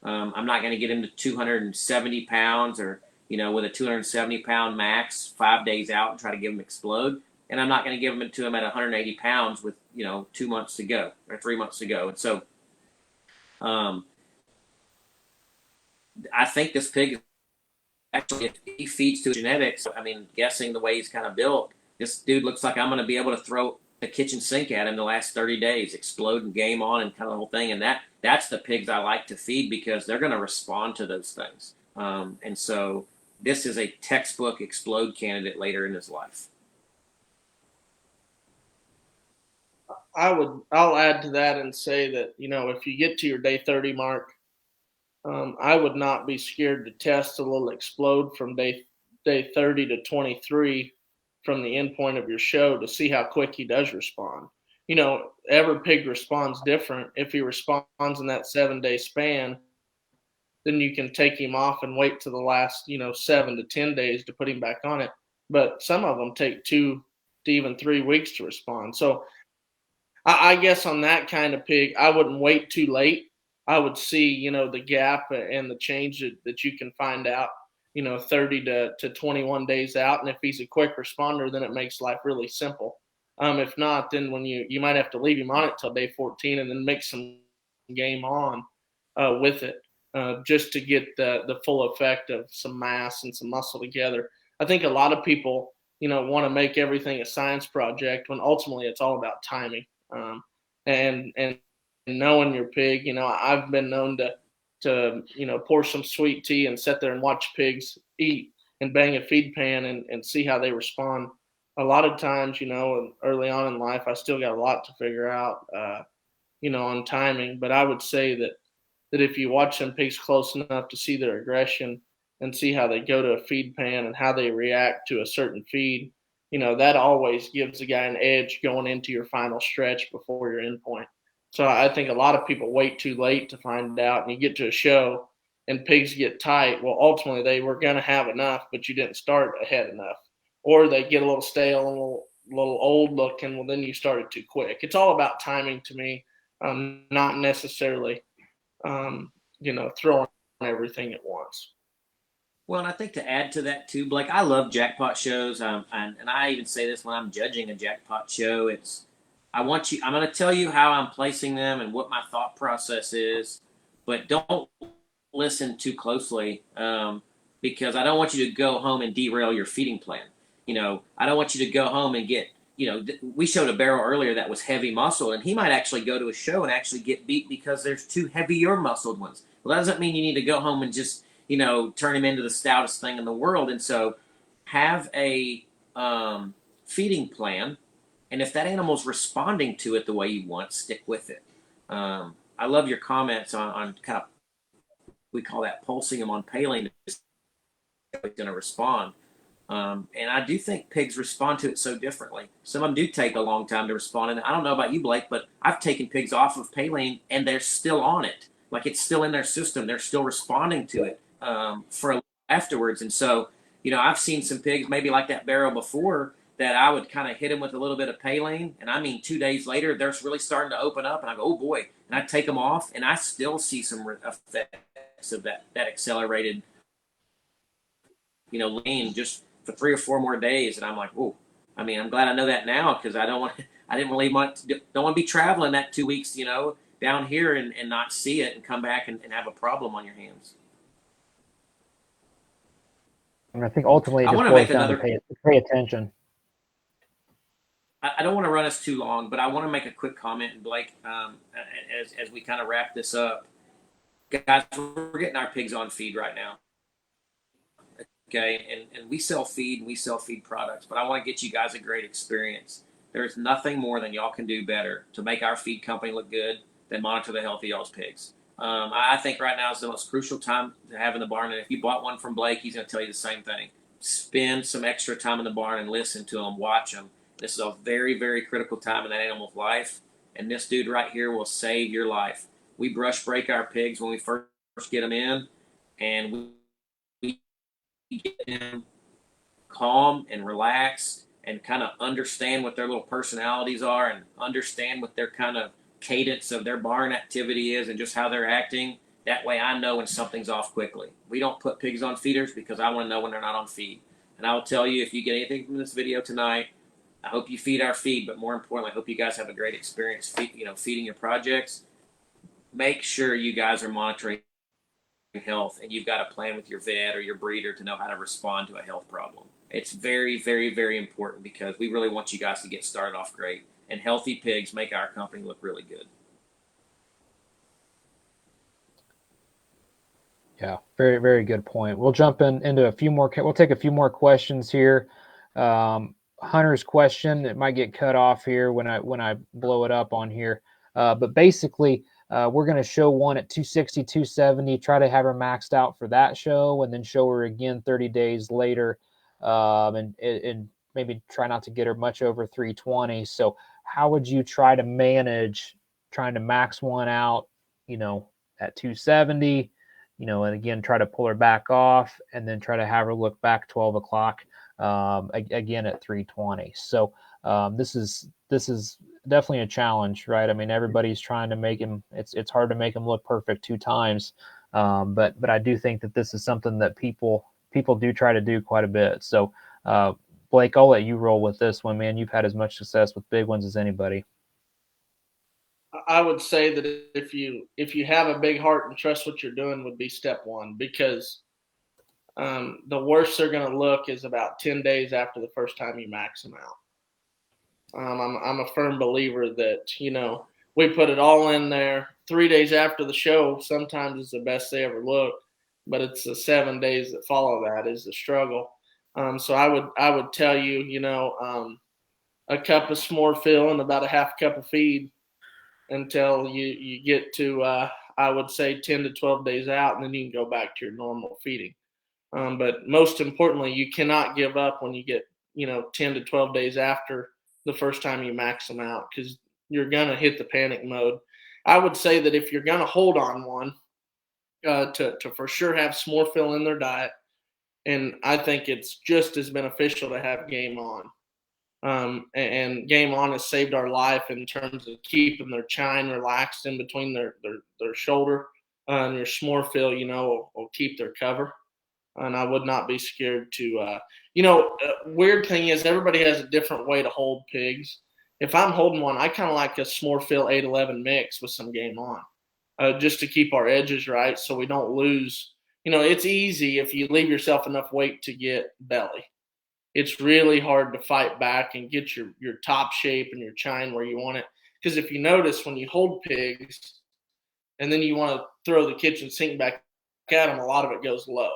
I'm not going to get him to 270 pounds or, with a 270-pound max 5 days out and try to give him explode. And I'm not going to give him to him at 180 pounds with, 2 months to go or 3 months to go. And so I think this pig, actually, if he feeds to genetics, I mean, guessing the way he's kind of built, this dude looks like I'm going to be able to throw a kitchen sink at him the last 30 days, explode and game on and kind of the whole thing. And that's the pigs I like to feed because they're going to respond to those things. And so this is a textbook explode candidate later in his life. I'll add to that and say that, if you get to your day 30 mark, I would not be scared to test a little explode from day 30 to 23 from the end point of your show to see how quick he does respond. Every pig responds different. If he responds in that 7-day span, then you can take him off and wait to the last, 7 to 10 days to put him back on it. But some of them take 2 to even 3 weeks to respond. So I guess on that kind of pig, I wouldn't wait too late. I would see, the gap and the change that you can find out, 30 to 21 days out. And if he's a quick responder, then it makes life really simple. If not, then when you might have to leave him on it till day 14 and then make some game on with it just to get the full effect of some mass and some muscle together. I think a lot of people, want to make everything a science project when ultimately it's all about timing. And knowing your pig, I've been known to pour some sweet tea and sit there and watch pigs eat and bang a feed pan and see how they respond. A lot of times, early on in life, I still got a lot to figure out, on timing. But I would say that if you watch some pigs close enough to see their aggression and see how they go to a feed pan and how they react to a certain feed, that always gives the guy an edge going into your final stretch before your end point. So I think a lot of people wait too late to find out, and you get to a show and pigs get tight. Well, ultimately they were going to have enough, but you didn't start ahead enough, or they get a little stale and a little old looking. Well, then you started too quick. It's all about timing to me, not necessarily, throwing everything at once. Well, and I think to add to that too, Blake, I love jackpot shows, and I even say this when I'm judging a jackpot show. I'm going to tell you how I'm placing them and what my thought process is, but don't listen too closely because I don't want you to go home and derail your feeding plan. I don't want you to go home and get, we showed a Barrow earlier that was heavy muscled, and he might actually go to a show and actually get beat because there's 2 heavier muscled ones. Well, that doesn't mean you need to go home and just, turn him into the stoutest thing in the world. And so have a feeding plan. And if that animal's responding to it the way you want, stick with it. I love your comments on kind of, we call that pulsing them on paling. It's going to respond. And I do think pigs respond to it so differently. Some of them do take a long time to respond. And I don't know about you, Blake, but I've taken pigs off of paling and they're still on it. Like it's still in their system. They're still responding to it for afterwards. And so, I've seen some pigs maybe like that Barrow before that I would kind of hit them with a little bit of paling. And I mean, 2 days later, they're really starting to open up. And I go, oh boy. And I take them off and I still see some effects of that accelerated, lean just for 3 or 4 more days. And I'm like, oh, I mean, I'm glad I know that now because I didn't really don't want to be traveling that 2 weeks, down here and not see it and come back and have a problem on your hands. And I think ultimately it just boils down to pay attention. I don't want to run us too long, but I want to make a quick comment, and Blake, as we kind of wrap this up. Guys, we're getting our pigs on feed right now. Okay, and we sell feed and we sell feed products, but I want to get you guys a great experience. There's nothing more than y'all can do better to make our feed company look good than monitor the health of y'all's pigs. I think right now is the most crucial time to have in the barn, and if you bought one from Blake, he's going to tell you the same thing. Spend some extra time in the barn and listen to them, watch them. This is a very, very critical time in that animal's life, and this dude right here will save your life. We brush break our pigs when we first get them in, and we get them calm and relaxed and kind of understand what their little personalities are and understand what their kind of cadence of their barn activity is and just how they're acting. That way I know when something's off quickly. We don't put pigs on feeders because I want to know when they're not on feed. And I will tell you, if you get anything from this video tonight, I hope you feed our feed, but more importantly, I hope you guys have a great experience feeding your projects. Make sure you guys are monitoring health and you've got a plan with your vet or your breeder to know how to respond to a health problem. It's very, very, very important because we really want you guys to get started off great. And healthy pigs make our company look really good. Yeah, very, very good point. We'll jump into a few more. We'll take a few more questions here. Hunter's question, it might get cut off here when I blow it up on here. But basically, we're going to show one at 260, 270, try to have her maxed out for that show, and then show her again 30 days later, and maybe try not to get her much over 320. So how would you try to manage trying to max one out, at 270, and again, try to pull her back off and then try to have her look back 12 o'clock again at 320. So this is definitely a challenge, right? I mean, everybody's trying to make him, it's hard to make him look perfect 2 times. But I do think that this is something that people do try to do quite a bit. So Blake, I'll let you roll with this one, man. You've had as much success with big ones as anybody. I would say that if you have a big heart and trust what you're doing would be step one, because the worst they're going to look is about 10 days after the first time you max them out. I'm a firm believer that, we put it all in there. 3 days after the show sometimes is the best they ever look, but it's the 7 days that follow that is the struggle. So I would tell you, a cup of s'more fill and about a half cup of feed until you get to, I would say 10 to 12 days out, and then you can go back to your normal feeding. But most importantly, you cannot give up when you get, 10 to 12 days after the first time you max them out, because you're going to hit the panic mode. I would say that if you're going to hold on one, to for sure have s'more fill in their diet, and I think it's just as beneficial to have Game On. And Game On has saved our life in terms of keeping their chine relaxed in between their shoulder. And your s'more fill, will keep their cover. And I would not be scared to, weird thing is everybody has a different way to hold pigs. If I'm holding one, I kind of like a s'more fill 811 mix with some Game On, just to keep our edges right so we don't lose. It's easy if you leave yourself enough weight to get belly. It's really hard to fight back and get your top shape and your chine where you want it. Because if you notice, when you hold pigs and then you want to throw the kitchen sink back at them, a lot of it goes low.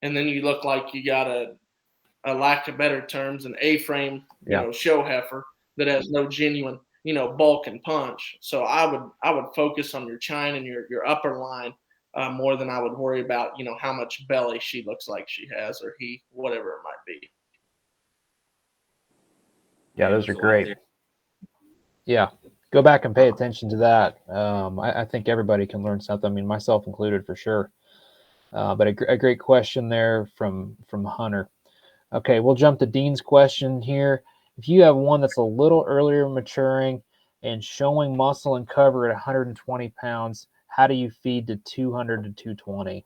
And then you look like you got a lack of better terms, an A-frame, show heifer that has no genuine, bulk and punch. So I would focus on your chine and your upper line more than I would worry about, how much belly she looks like she has, or he, whatever it might be. Yeah, those are great. Yeah, go back and pay attention to that. I think everybody can learn something. I mean, myself included, for sure. But a great question there from Hunter. Okay, we'll jump to Dean's question here. If you have one that's a little earlier maturing and showing muscle and cover at 120 pounds, how do you feed to 200 to 220?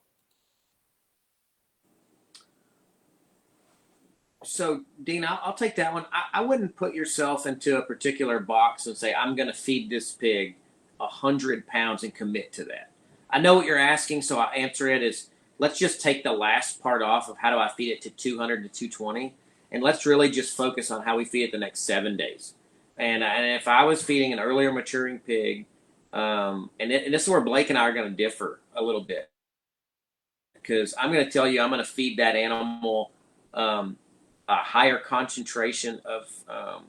So, Dean, I'll take that one. I wouldn't put yourself into a particular box and say, I'm going to feed this pig 100 pounds and commit to that. I know what you're asking, so I'll answer it as, let's just take the last part off of how do I feed it to 200 to 220, and let's really just focus on how we feed it the next 7 days. And if I was feeding an earlier maturing pig, and this is where Blake and I are going to differ a little bit, because I'm going to tell you I'm going to feed that animal a higher concentration of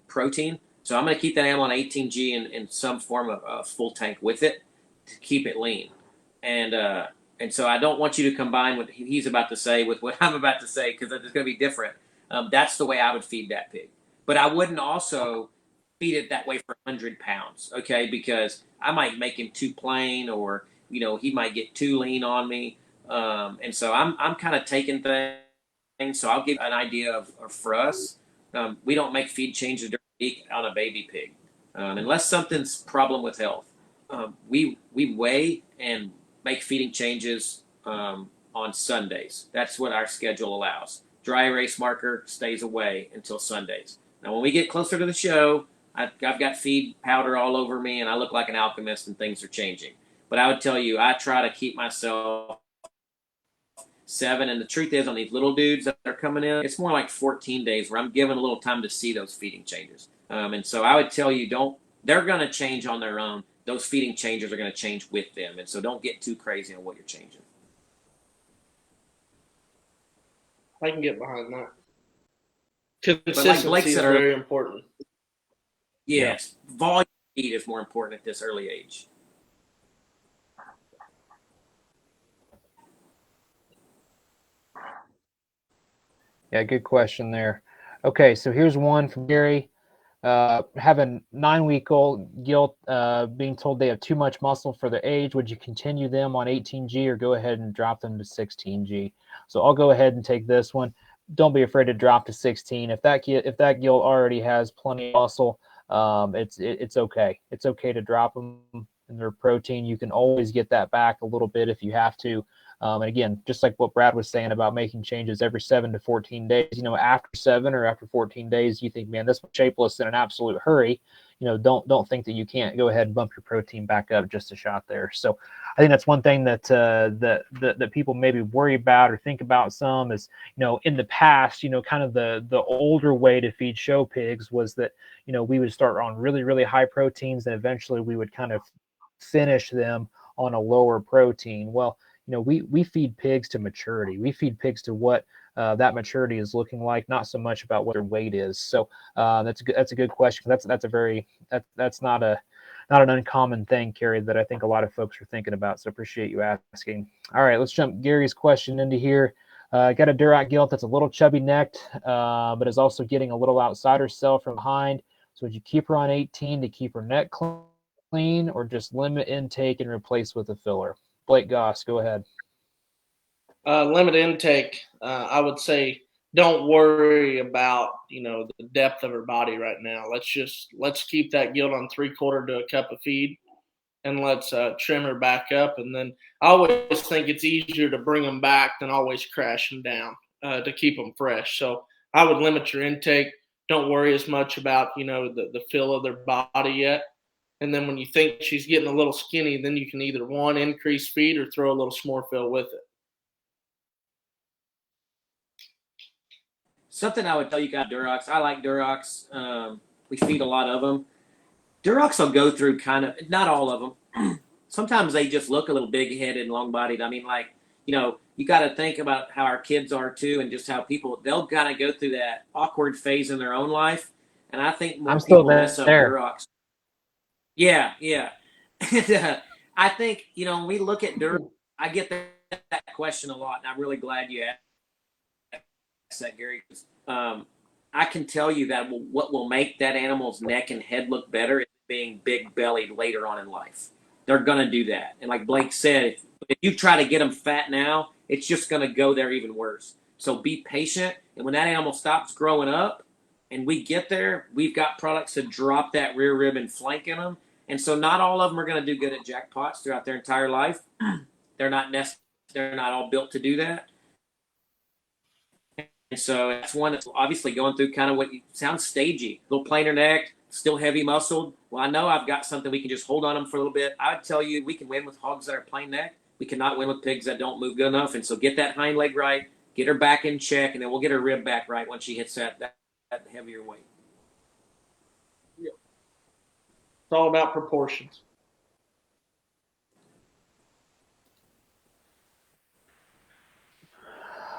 protein. So I'm going to keep that animal on 18G in some form of a full tank with it to keep it lean. And so I don't want you to combine what he's about to say with what I'm about to say, because it's going to be different. That's the way I would feed that pig. But I wouldn't also feed it that way for 100 pounds, okay? Because I might make him too plain, or he might get too lean on me. And so I'm kind of taking things. So I'll give you an idea of for us. We don't make feed changes during the week on a baby pig, unless something's problem with health. We weigh and make feeding changes on Sundays. That's what our schedule allows. Dry erase marker stays away until Sundays. Now, when we get closer to the show, I've got feed powder all over me, and I look like an alchemist, and things are changing. But I would tell you, I try to keep myself 7. And the truth is, on these little dudes that are coming in, it's more like 14 days where I'm giving a little time to see those feeding changes. And so I would tell you, they're going to change on their own. Those feeding changes are going to change with them. And so don't get too crazy on what you're changing. I can get behind that. Consistency like is very important. Yes, volume feed is more important at this early age. Yeah, good question there. Okay, so here's one from Gary. Having 9-week-old gilt being told they have too much muscle for their age, would you continue them on 18G or go ahead and drop them to 16G? So I'll go ahead and take this one. Don't be afraid to drop to 16. If that gilt already has plenty of muscle, it's okay. It's okay to drop them in their protein. You can always get that back a little bit if you have to. And again, just like what Brad was saying about making changes every 7 to 14 days, after 7 or after 14 days, you think, man, this was shapeless in an absolute hurry. Don't think that you can't go ahead and bump your protein back up just a shot there. So I think that's one thing that people maybe worry about or think about some is, in the past, kind of the older way to feed show pigs was that, we would start on really, really high proteins and eventually we would kind of finish them on a lower protein. Well, we feed pigs to maturity. We feed pigs to what that maturity is looking like, not so much about what their weight is. So that's a good question. That's not an uncommon thing, Carrie, that I think a lot of folks are thinking about. So appreciate you asking. All right, let's jump Gary's question into here. Got a Duroc gilt that's a little chubby necked, but is also getting a little outsider cell from behind. So would you keep her on 18 to keep her neck clean, or just limit intake and replace with a filler? Blake Goss, go ahead. Limit intake. I would say don't worry about the depth of her body right now. Let's keep that gilt on 3/4 to a cup of feed, and let's trim her back up. And then I always think it's easier to bring them back than always crashing down to keep them fresh. So I would limit your intake. Don't worry as much about the feel of their body yet. And then when you think she's getting a little skinny, then you can either increase feed or throw a little s'more fill with it. Something I would tell you guys, Durocs. I like Durocs. We feed a lot of them. Durocs will go through kind of, not all of them. Sometimes they just look a little big-headed and long-bodied. I mean, you got to think about how our kids are too, and just how they'll kind of go through that awkward phase in their own life. And I think more people mess up Durocs. Yeah. And, I think, when we look at Durocs, I get that question a lot, and I'm really glad you asked that, Gary. I can tell you that what will make that animal's neck and head look better is being big-bellied later on in life. They're going to do that. And like Blake said, if you try to get them fat now, it's just going to go there even worse. So be patient. And when that animal stops growing up and we get there, we've got products to drop that rear rib and flank in them. And so not all of them are going to do good at jackpots throughout their entire life. They're not all built to do that. And so that's one that's obviously going through kind of what sounds stagey, a little plainer neck, still heavy muscled. Well, I know I've got something we can just hold on them for a little bit. I would tell you we can win with hogs that are plain neck. We cannot win with pigs that don't move good enough. And so get that hind leg right, get her back in check, and then we'll get her rib back right once she hits that heavier weight. Yeah. It's all about proportions.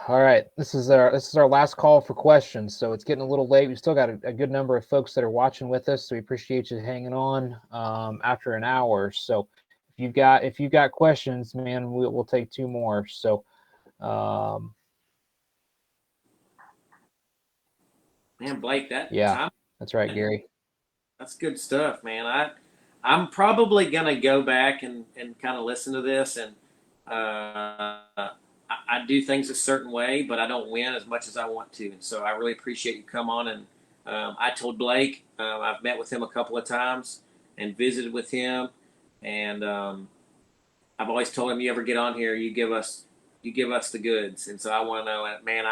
All right, this is our last call for questions. So it's getting a little late. We've still got a good number of folks that are watching with us, so we appreciate you hanging on after an hour. So if you've got questions, man, we'll take 2 more. So, man, Blake, that's right, Gary. That's good stuff, man. I'm probably gonna go back and kind of listen to this, and I do things a certain way, but I don't win as much as I want to, and so I really appreciate you come on. And I told Blake I've met with him a couple of times and visited with him, and I've always told him, you ever get on here, you give us the goods, and so I want to know, man,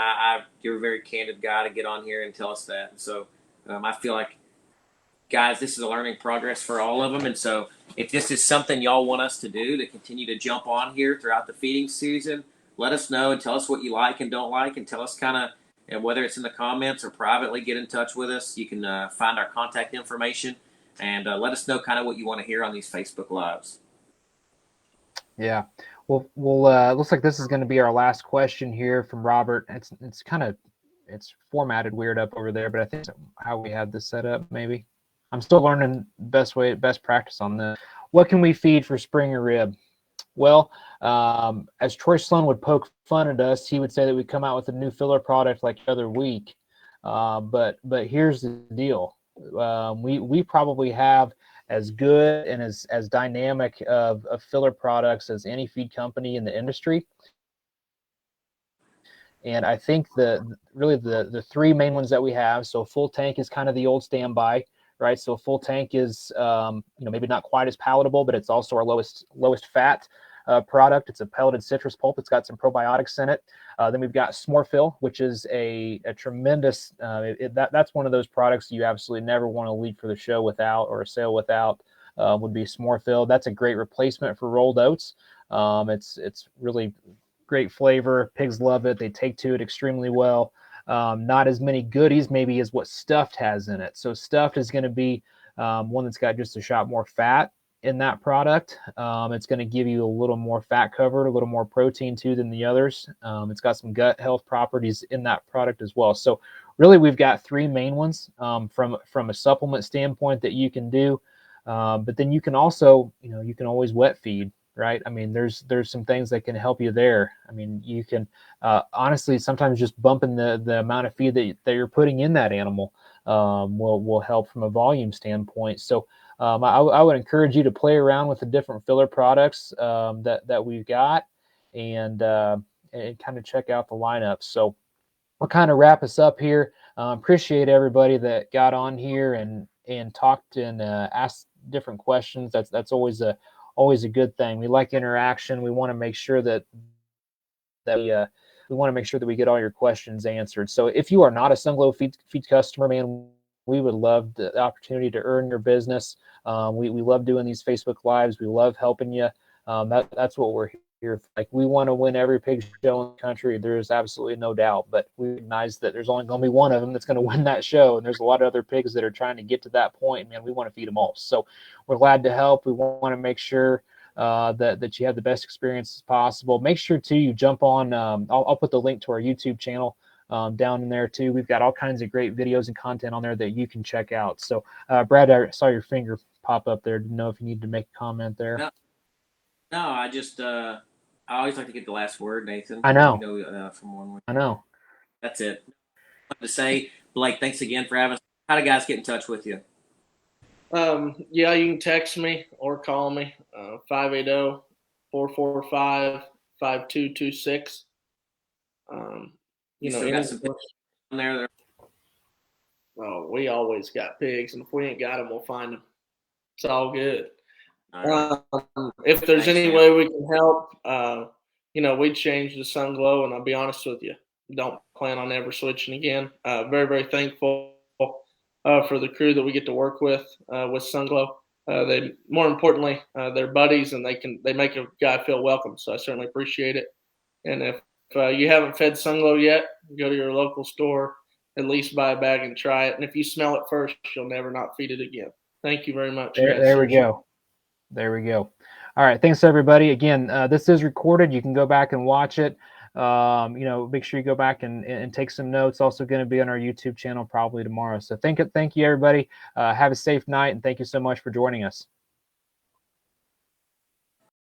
you're a very candid guy to get on here and tell us that, and so I feel like, guys, this is a learning progress for all of them. And so if this is something y'all want us to do to continue to jump on here throughout the feeding season, let us know and tell us what you like and don't like, and tell us kind of, and whether it's in the comments or privately, get in touch with us. You can find our contact information and let us know kind of what you want to hear on these Facebook Lives. Yeah. Well, looks like this is going to be our last question here from Robert. It's kind of, it's formatted weird up over there, but I think that's how we had this set up. Maybe I'm still learning best practice on this. What can we feed for spring or rib? Well, as Troy Sloan would poke fun at us, he would say that we come out with a new filler product like the other week. But here's the deal: we probably have as good and as dynamic of filler products as any feed company in the industry. And I think the three main ones that we have. So full tank is kind of the old standby, right? So full tank is maybe not quite as palatable, but it's also our lowest fat product. It's a pelleted citrus pulp. It's got some probiotics in it. Then we've got Smorfill, which is a tremendous. That's one of those products you absolutely never want to leave for the show without, or a sale without. Would be Smorfill. That's a great replacement for rolled oats. It's really great flavor. Pigs love it. They take to it extremely well. Not as many goodies maybe as what Stuffed has in it. So Stuffed is going to be one that's got just a shot more fat in that product. It's going to give you a little more fat covered, a little more protein too than the others. It's got some gut health properties in that product as well. So really we've got three main ones from a supplement standpoint that you can do. But then you can also, you can always wet feed, right? I mean, there's some things that can help you there. I mean, you can honestly sometimes just bumping the amount of feed that you're putting in that animal will help from a volume standpoint. So I would encourage you to play around with the different filler products that we've got, and kind of check out the lineup. So I'll kind of wrap us up here. Appreciate everybody that got on here and talked and asked different questions. That's always a good thing. We like interaction. We want to make sure that we want to make sure that we get all your questions answered. So if you are not a Sunglo feed customer, man, we would love the opportunity to earn your business. We love doing these Facebook Lives. We love helping you. That's what we're here. Like, we want to win every pig show in the country. There's absolutely no doubt, but we recognize that there's only going to be one of them that's going to win that show, and there's a lot of other pigs that are trying to get to that point. Man, we want to feed them all. So we're glad to help. We want to make sure that you have the best experience as possible. Make sure too you jump on. I'll put the link to our YouTube channel down in there too. We've got all kinds of great videos and content on there that you can check out. So Brad, I saw your finger pop up there. Didn't know if you needed to make a comment there. No, I just I always like to get the last word, Nathan. I know. From one word. I know. That's it. I wanted to say, Blake, thanks again for having us. How do guys get in touch with you? Yeah, you can text me or call me, 580-445-5226. You still got some pigs on there? Oh, we always got pigs, and if we ain't got them, we'll find them. It's all good. All right. If there's any way we can help, we'd change to Sunglo, and I'll be honest with you, don't plan on ever switching again. Very, very thankful for the crew that we get to work with Sunglo. They, more importantly, they're buddies, and they make a guy feel welcome. So I certainly appreciate it. And if you haven't fed Sunglo yet, go to your local store, at least buy a bag and try it. And if you smell it first, you'll never not feed it again. Thank you very much. There we go. There we go. All right. Thanks, everybody. Again, this is recorded. You can go back and watch it. Make sure you go back and take some notes. Also going to be on our YouTube channel probably tomorrow. So thank you, everybody. Have a safe night, and thank you so much for joining us.